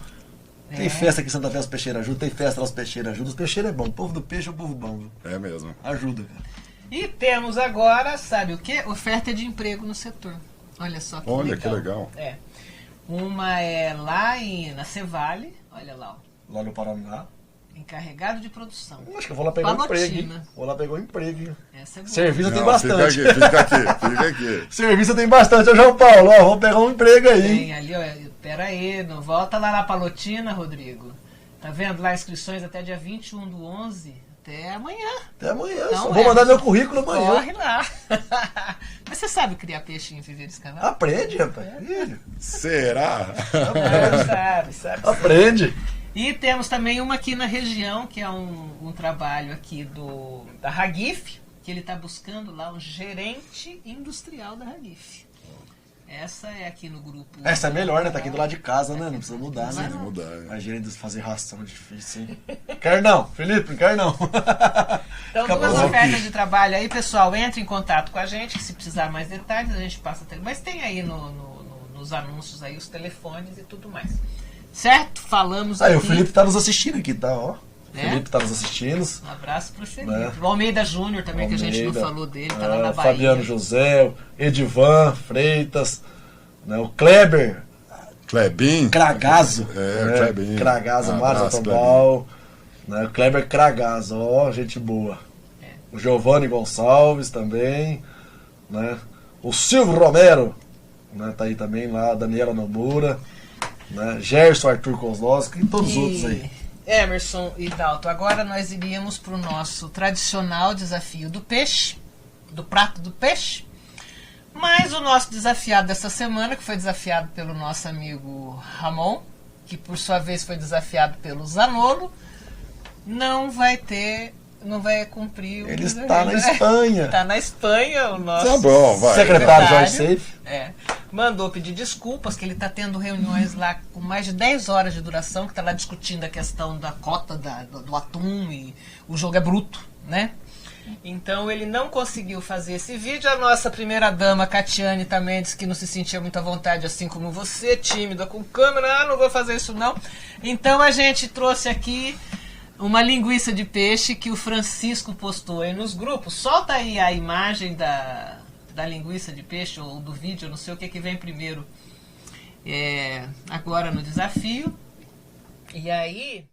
Tem festa aqui em Santa Fé, os peixeiros ajudam, tem festa lá, os peixeiros ajudam. Os peixeiros é bom, o povo do peixe é o povo bom, viu? É mesmo. Ajuda, cara. E temos agora, sabe o quê? Oferta de emprego no setor. Olha só que legal. Olha que legal. É. Uma é lá na Cevale, olha lá. Lá no Paraná. Encarregado de produção. Acho que eu vou lá pegar um emprego. Vou lá pegar um emprego. Essa é boa. Serviço tem bastante. Fica aqui. Serviço tem bastante, ô João Paulo. Ó, vou pegar um emprego aí. Tem ali, ó. Pera aí, não volta lá na Palotina, Rodrigo. Tá vendo lá inscrições até dia 21/11? Até amanhã. Até amanhã. Não, vou mandar meu currículo amanhã. Corre lá. Mas você sabe criar peixe em viveiro escavado? Aprende, rapaz. Será? Sabe. Aprende. E temos também uma aqui na região, que é um trabalho aqui da Ragif, que ele está buscando lá um gerente industrial da Ragif. Essa é aqui no grupo. Essa é melhor, né? Tá aqui do lado de casa, né? Não precisa mudar, Não né? precisa mudar. A gerente fazer ração é difícil, hein? Quer não, Felipe, quer não. Então, duas ofertas de trabalho aí, pessoal. Entre em contato com a gente, que se precisar mais detalhes, a gente passa. Mas tem aí nos anúncios aí os telefones e tudo mais. Certo? Falamos aí. Aqui. O Felipe tá nos assistindo aqui, tá? Ó. É? O Felipe tá nos assistindo. Um abraço pro Felipe. O Almeida Júnior também, que a gente não falou dele, tá lá na Bahia. Fabiano José, Edivan Freitas, né? O Kleber. Klebin. Cragazo. Klebin. Cragazo, Márcio Tombal. Né? O Kleber Cragazo, ó, gente boa. O Giovanni Gonçalves também. Né? O Silvio Romero, né? Tá aí também lá. A Daniela Nomura. Né? Gerson Arthur Kozlowski e todos os outros aí. Emerson e Dalton, agora nós iríamos para o nosso tradicional desafio do peixe, do prato do peixe, mas o nosso desafiado dessa semana, que foi desafiado pelo nosso amigo Ramon, que por sua vez foi desafiado pelo Zanolo, não vai cumprir o... Ele está na Espanha. Está na Espanha, o nosso tá bom, vai. Secretário Jorge Seif. Mandou pedir desculpas, que ele está tendo reuniões lá com mais de 10 horas de duração, que está lá discutindo a questão da cota do atum, e o jogo é bruto, né? Então ele não conseguiu fazer esse vídeo. A nossa primeira dama, Catiane, também disse que não se sentia muito à vontade, assim como você, tímida com câmera. Não vou fazer isso não. Então a gente trouxe aqui uma linguiça de peixe que o Francisco postou aí nos grupos. Solta aí a imagem da linguiça de peixe ou do vídeo, eu não sei o que vem primeiro agora no desafio. E aí...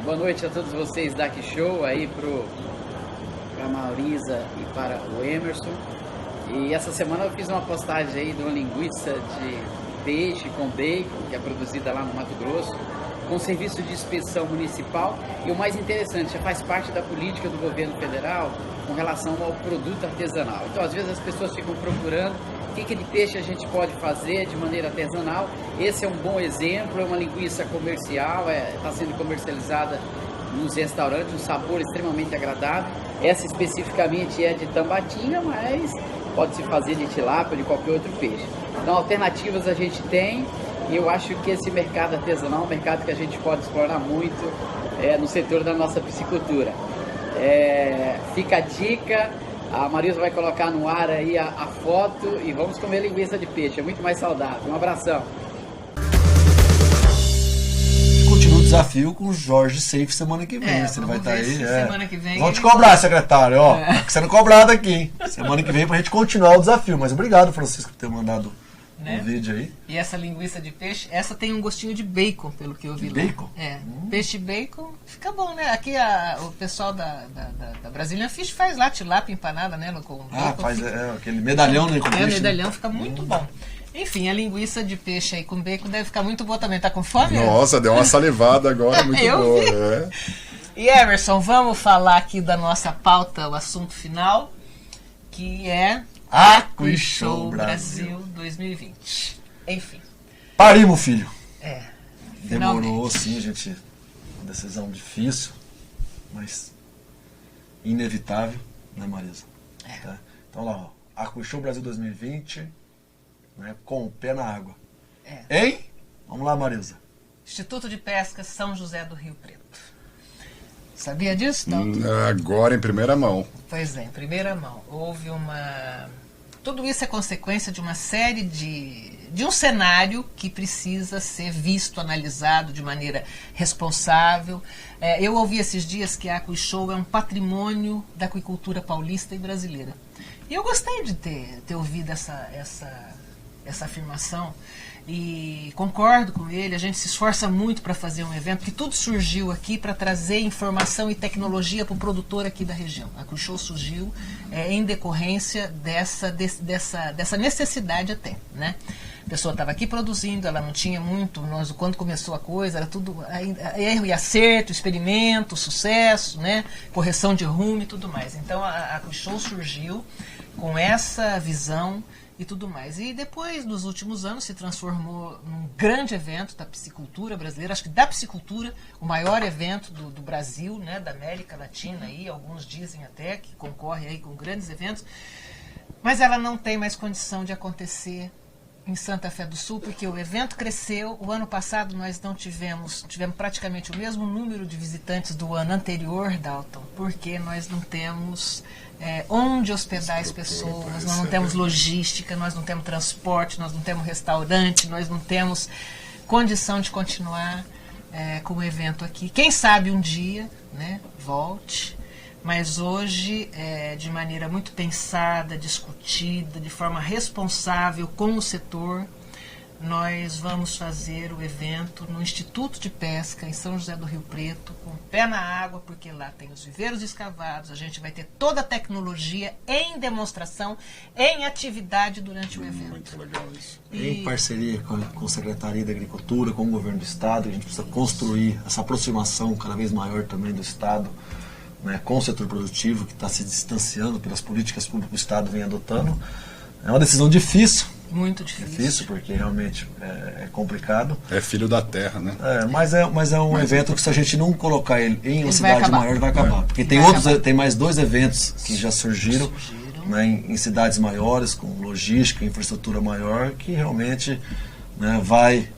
Boa noite a todos vocês da Aqui Show, aí para a Maurisa e para o Emerson. E essa semana eu fiz uma postagem aí de uma linguiça de peixe com bacon, que é produzida lá no Mato Grosso, com serviço de inspeção municipal. E o mais interessante, já faz parte da política do governo federal com relação ao produto artesanal. Então, às vezes as pessoas ficam procurando o que de peixe a gente pode fazer de maneira artesanal. Esse é um bom exemplo, é uma linguiça comercial, está sendo comercializada nos restaurantes, um sabor extremamente agradável. Essa especificamente é de tambatinga, mas pode se fazer de tilápia ou de qualquer outro peixe. Então, alternativas a gente tem, e eu acho que esse mercado artesanal é um mercado que a gente pode explorar muito no setor da nossa piscicultura. Fica a dica. A Marisa vai colocar no ar aí a foto e vamos comer linguiça de peixe, é muito mais saudável. Um abração. Continua o desafio com o Jorge Safe semana que vem. Você vai estar aí. Semana que vem. Vamos te cobrar, secretário. Tá sendo cobrado aqui, hein? Semana que vem pra gente continuar o desafio. Mas obrigado, Francisco, por ter mandado um vídeo aí. E essa linguiça de peixe, essa tem um gostinho de bacon, pelo que eu vi. Bacon? Peixe bacon, fica bom, né? Aqui o pessoal da Brazilian Fish faz lá tilápia empanada, né? Com bacon, faz aquele medalhão, né? O medalhão fica muito bom. Enfim, a linguiça de peixe aí com bacon deve ficar muito boa também. Tá com fome? Nossa, deu uma salivada agora, muito boa. E Emerson, vamos falar aqui da nossa pauta, o assunto final, que é Aqui Show Brasil 2020. Enfim. Parimos, filho. Demorou, finalmente. sim, gente. Uma decisão difícil, mas inevitável, né, Marisa? Tá? Então lá, Aqui Show Brasil 2020, né, com o pé na água. Hein? Vamos lá, Marisa. Instituto de Pesca São José do Rio Preto. Sabia disso? Não? Agora em primeira mão. Pois é, em primeira mão. Houve tudo isso é consequência de uma série de um cenário que precisa ser visto, analisado de maneira responsável. Eu ouvi esses dias que a Aqui Show é um patrimônio da aquicultura paulista e brasileira. E eu gostei de ter ouvido essa afirmação. E concordo com ele, a gente se esforça muito para fazer um evento, que tudo surgiu aqui para trazer informação e tecnologia para o produtor aqui da região. A Aqui Show surgiu em decorrência dessa necessidade até, né? A pessoa estava aqui produzindo, ela não tinha muito, quando começou a coisa, era tudo erro e acerto, experimento, sucesso, né? Correção de rumo e tudo mais. Então a Aqui Show surgiu com essa visão e tudo mais. E depois, nos últimos anos, se transformou num grande evento da piscicultura brasileira, acho que da piscicultura, o maior evento do Brasil, né, da América Latina, aí, alguns dizem até que concorre aí com grandes eventos, mas ela não tem mais condição de acontecer em Santa Fé do Sul, porque o evento cresceu. O ano passado nós não tivemos praticamente o mesmo número de visitantes do ano anterior, Dalton, porque nós não temos onde hospedar as pessoas, nós não temos logística, nós não temos transporte, nós não temos restaurante, nós não temos condição de continuar com o evento aqui. Quem sabe um dia, né, volte, mas hoje, de maneira muito pensada, discutida, de forma responsável com o setor, nós vamos fazer o evento no Instituto de Pesca, em São José do Rio Preto, com o pé na água, porque lá tem os viveiros escavados, a gente vai ter toda a tecnologia em demonstração, em atividade durante o evento. Muito legal isso. Em parceria com a Secretaria da Agricultura, com o Governo do Estado, a gente precisa construir essa aproximação cada vez maior também do Estado, né, com o setor produtivo, que está se distanciando pelas políticas públicas que o Estado vem adotando. É uma decisão difícil. Muito difícil. Difícil, porque realmente é complicado. É filho da terra, né? Mas é um evento que, se a gente não colocar ele em uma cidade maior, ele vai acabar. Porque tem mais 2 eventos que já surgiram. Né, em cidades maiores, com logística, infraestrutura maior, que realmente, né, vai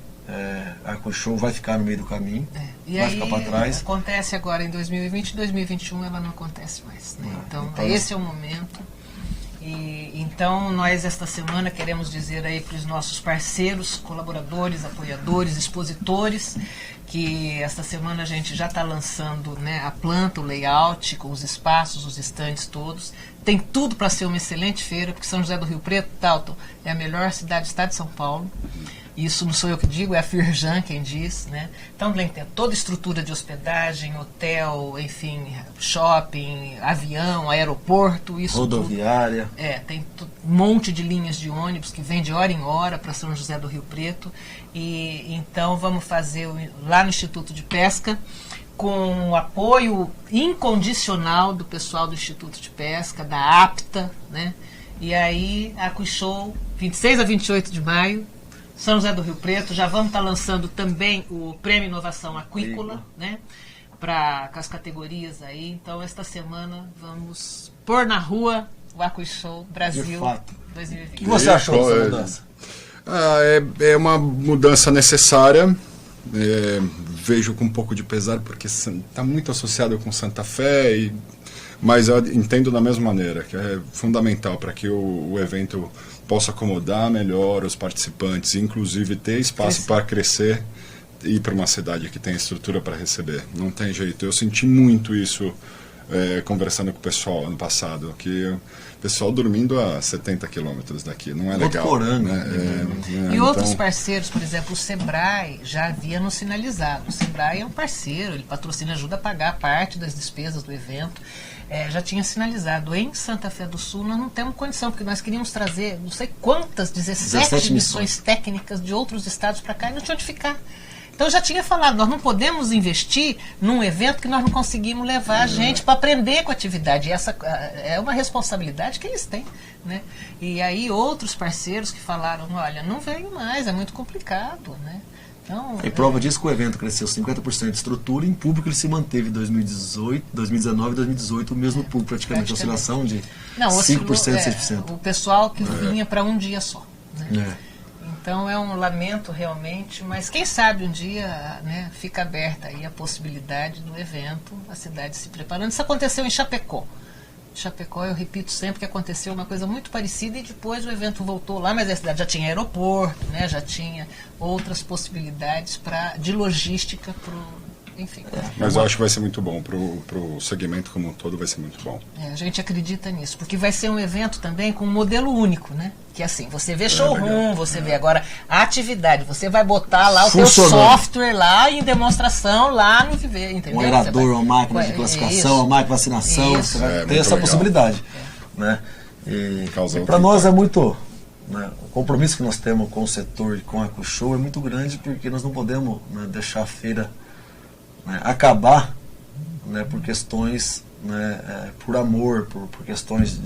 a AquaShow vai ficar no meio do caminho, E vai aí, ficar para trás. acontece agora em 2020 e 2021 ela não acontece mais, né? Então esse é o momento. E então nós esta semana queremos dizer aí para os nossos parceiros, colaboradores, apoiadores, expositores, que esta semana a gente já está lançando, né, a planta, o layout, com os espaços, os estandes todos. Tem tudo para ser uma excelente feira, porque São José do Rio Preto, Talton, é a melhor cidade do estado de São Paulo. Isso não sou eu que digo, é a Firjan quem diz, né? Então tem toda a estrutura de hospedagem, hotel, enfim, shopping, avião, aeroporto, isso rodoviária. tudo. Tem um monte de linhas de ônibus que vem de hora em hora para São José do Rio Preto. E então vamos fazer lá no Instituto de Pesca, com o apoio incondicional do pessoal do Instituto de Pesca, da APTA, né? E aí a AquaShow, 26 a 28 de maio, São José do Rio Preto. Já vamos estar lançando também o Prêmio Inovação Aquícola, né? Com as categorias aí. Então, esta semana vamos pôr na rua o AquaShow Brasil 2020. O que você achou dessa mudança? É uma mudança necessária. Vejo com um pouco de pesar, porque está muito associado com Santa Fé, mas eu entendo da mesma maneira, que é fundamental para que o evento possa acomodar melhor os participantes, inclusive ter espaço para crescer e ir para uma cidade que tem estrutura para receber. Não tem jeito. Eu senti muito isso conversando com o pessoal ano passado, que o pessoal dormindo a 70 quilômetros daqui, não é legal. Né? E outros parceiros, por exemplo, o Sebrae já havia nos sinalizado. O Sebrae é um parceiro, ele patrocina, ajuda a pagar parte das despesas do evento. Já tinha sinalizado. Em Santa Fé do Sul nós não temos condição, porque nós queríamos trazer não sei quantas, 17 missões técnicas de outros estados para cá e não tinha onde ficar. Então eu já tinha falado, nós não podemos investir num evento que nós não conseguimos levar a gente para aprender com a atividade. E essa é uma responsabilidade que eles têm, né? E aí outros parceiros que falaram, olha, não venho mais, é muito complicado, né? Então, em prova disso que o evento cresceu 50% de estrutura, em público ele se manteve em 2018, 2019 e 2018 o mesmo público, praticamente a oscilação de 5%, 6%. O pessoal que vinha para um dia só, né? Então é um lamento realmente, mas quem sabe um dia, né, fica aberta aí a possibilidade do evento, a cidade se preparando. Isso aconteceu em Chapecó. Chapecó, eu repito sempre que aconteceu uma coisa muito parecida e depois o evento voltou lá, mas a cidade já tinha aeroporto, né, já tinha outras possibilidades de logística enfim. Mas eu acho que vai ser muito bom pro segmento como um todo, vai ser muito bom. A gente acredita nisso, porque vai ser um evento também com um modelo único, né? Que assim, você vê showroom, você vê agora a atividade, você vai botar lá o seu software lá em demonstração lá no Viver, entendeu? Um aerador, uma máquina de classificação, uma máquina de vacinação, você vai ter essa possibilidade, né? E para nós é muito, né, o compromisso que nós temos com o setor e com a AquaShow é muito grande, porque nós não podemos, né, deixar a feira, né, acabar, né, por questões, né, por amor, por questões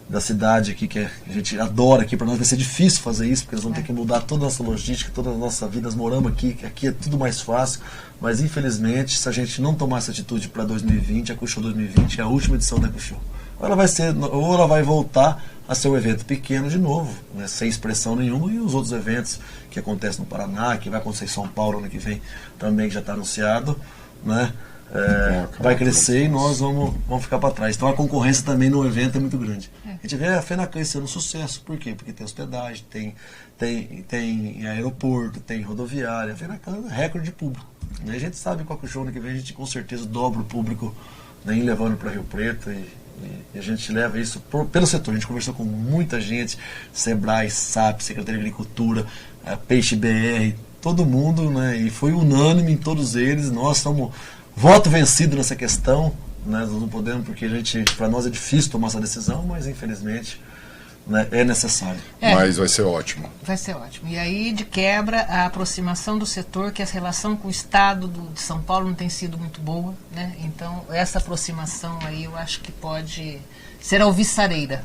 da cidade aqui, que a gente adora aqui. Para nós vai ser difícil fazer isso, porque nós vamos ter que mudar toda a nossa logística, toda a nossa vida. Nós moramos aqui, que aqui é tudo mais fácil, mas infelizmente, se a gente não tomar essa atitude para 2020, a AquaShow 2020 é a última edição da AquaShow. Ou ela vai voltar a ser um evento pequeno de novo, né, sem expressão nenhuma, e os outros eventos que acontecem no Paraná, que vai acontecer em São Paulo ano que vem também, que já está anunciado, né, vai crescer e nós vamos ficar para trás. Então a concorrência também no evento é muito grande. A gente vê a FENACAN sendo um sucesso. Por quê? Porque tem hospedagem, tem aeroporto, tem rodoviária. A FENACAN é recorde de público. E a gente sabe que o AquaShow ano que vem a gente com certeza dobra o público, né, levando para Rio Preto, e a gente leva isso pelo setor. A gente conversou com muita gente, Sebrae, SAP, Secretaria de Agricultura, Peixe BR, todo mundo, né, e foi unânime em todos eles. Nós estamos voto vencido nessa questão, né, nós não podemos, porque para nós é difícil tomar essa decisão, mas infelizmente, né, é necessário. Mas vai ser ótimo. Vai ser ótimo. E aí, de quebra, a aproximação do setor, que a relação com o Estado de São Paulo não tem sido muito boa, né? Então, essa aproximação aí eu acho que pode ser alvissareira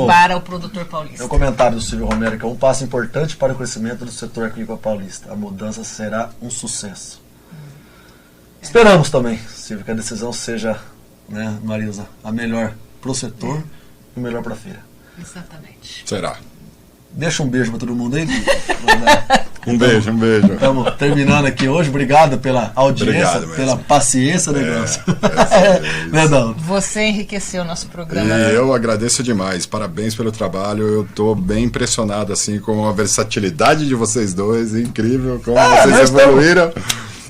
para o produtor paulista. É o comentário do Silvio Romero, que é um passo importante para o crescimento do setor agrícola paulista. A mudança será um sucesso. Esperamos também, Silvio, que a decisão seja, né, Marisa, a melhor para o setor e o melhor para a feira. Exatamente. Será. Deixa um beijo para todo mundo aí. Um beijo. Estamos terminando aqui hoje. Obrigado pela audiência, Obrigado, pela paciência, negócio. Não. Você enriqueceu o nosso programa. E eu agradeço demais. Parabéns pelo trabalho. Eu tô bem impressionado assim com a versatilidade de vocês dois. Incrível como vocês evoluíram.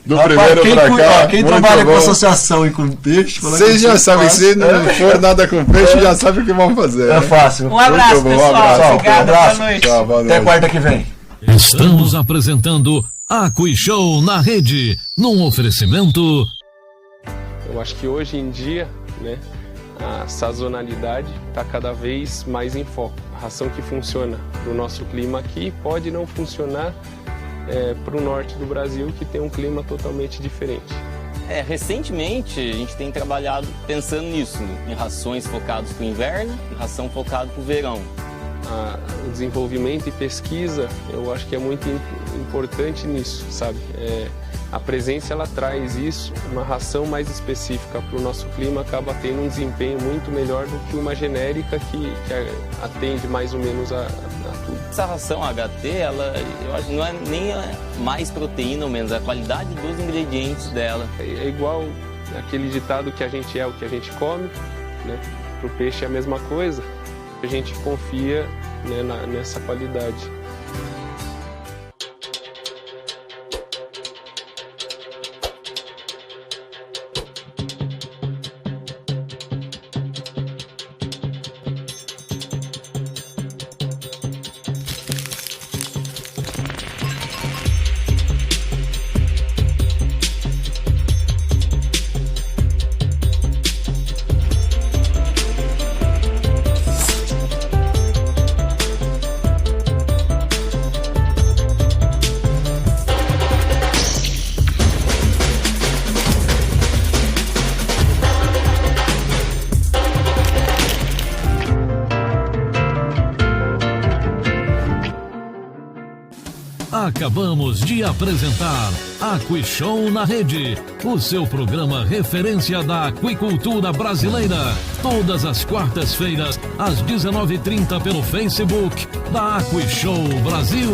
Do primeiro pra cá. Quem trabalha com associação e com peixe... Vocês já sabem, se não for nada com peixe, já sabem o que vão fazer. É fácil. Um abraço, pessoal. Obrigado, boa noite. Tchau, boa noite. Até quarta que vem. Estamos apresentando AquiShow na rede, num oferecimento... Eu acho que hoje em dia, né, a sazonalidade está cada vez mais em foco. A ração que funciona para o nosso clima aqui pode não funcionar para o norte do Brasil, que tem um clima totalmente diferente. Recentemente a gente tem trabalhado pensando nisso, em rações focadas para o inverno e ração focada para o verão. O desenvolvimento e pesquisa, eu acho que é muito importante nisso, sabe? A presença, ela traz isso, uma ração mais específica para o nosso clima acaba tendo um desempenho muito melhor do que uma genérica que atende mais ou menos a tudo. Essa ração HT, eu acho que não é nem mais proteína ou menos, é a qualidade dos ingredientes dela. É igual aquele ditado que a gente é o que a gente come, né? Para o peixe é a mesma coisa, a gente confia, né, nessa qualidade. Acabamos de apresentar AquiShow na Rede, o seu programa referência da aquicultura brasileira. Todas as quartas-feiras, às 19h30 pelo Facebook da AquiShow Brasil.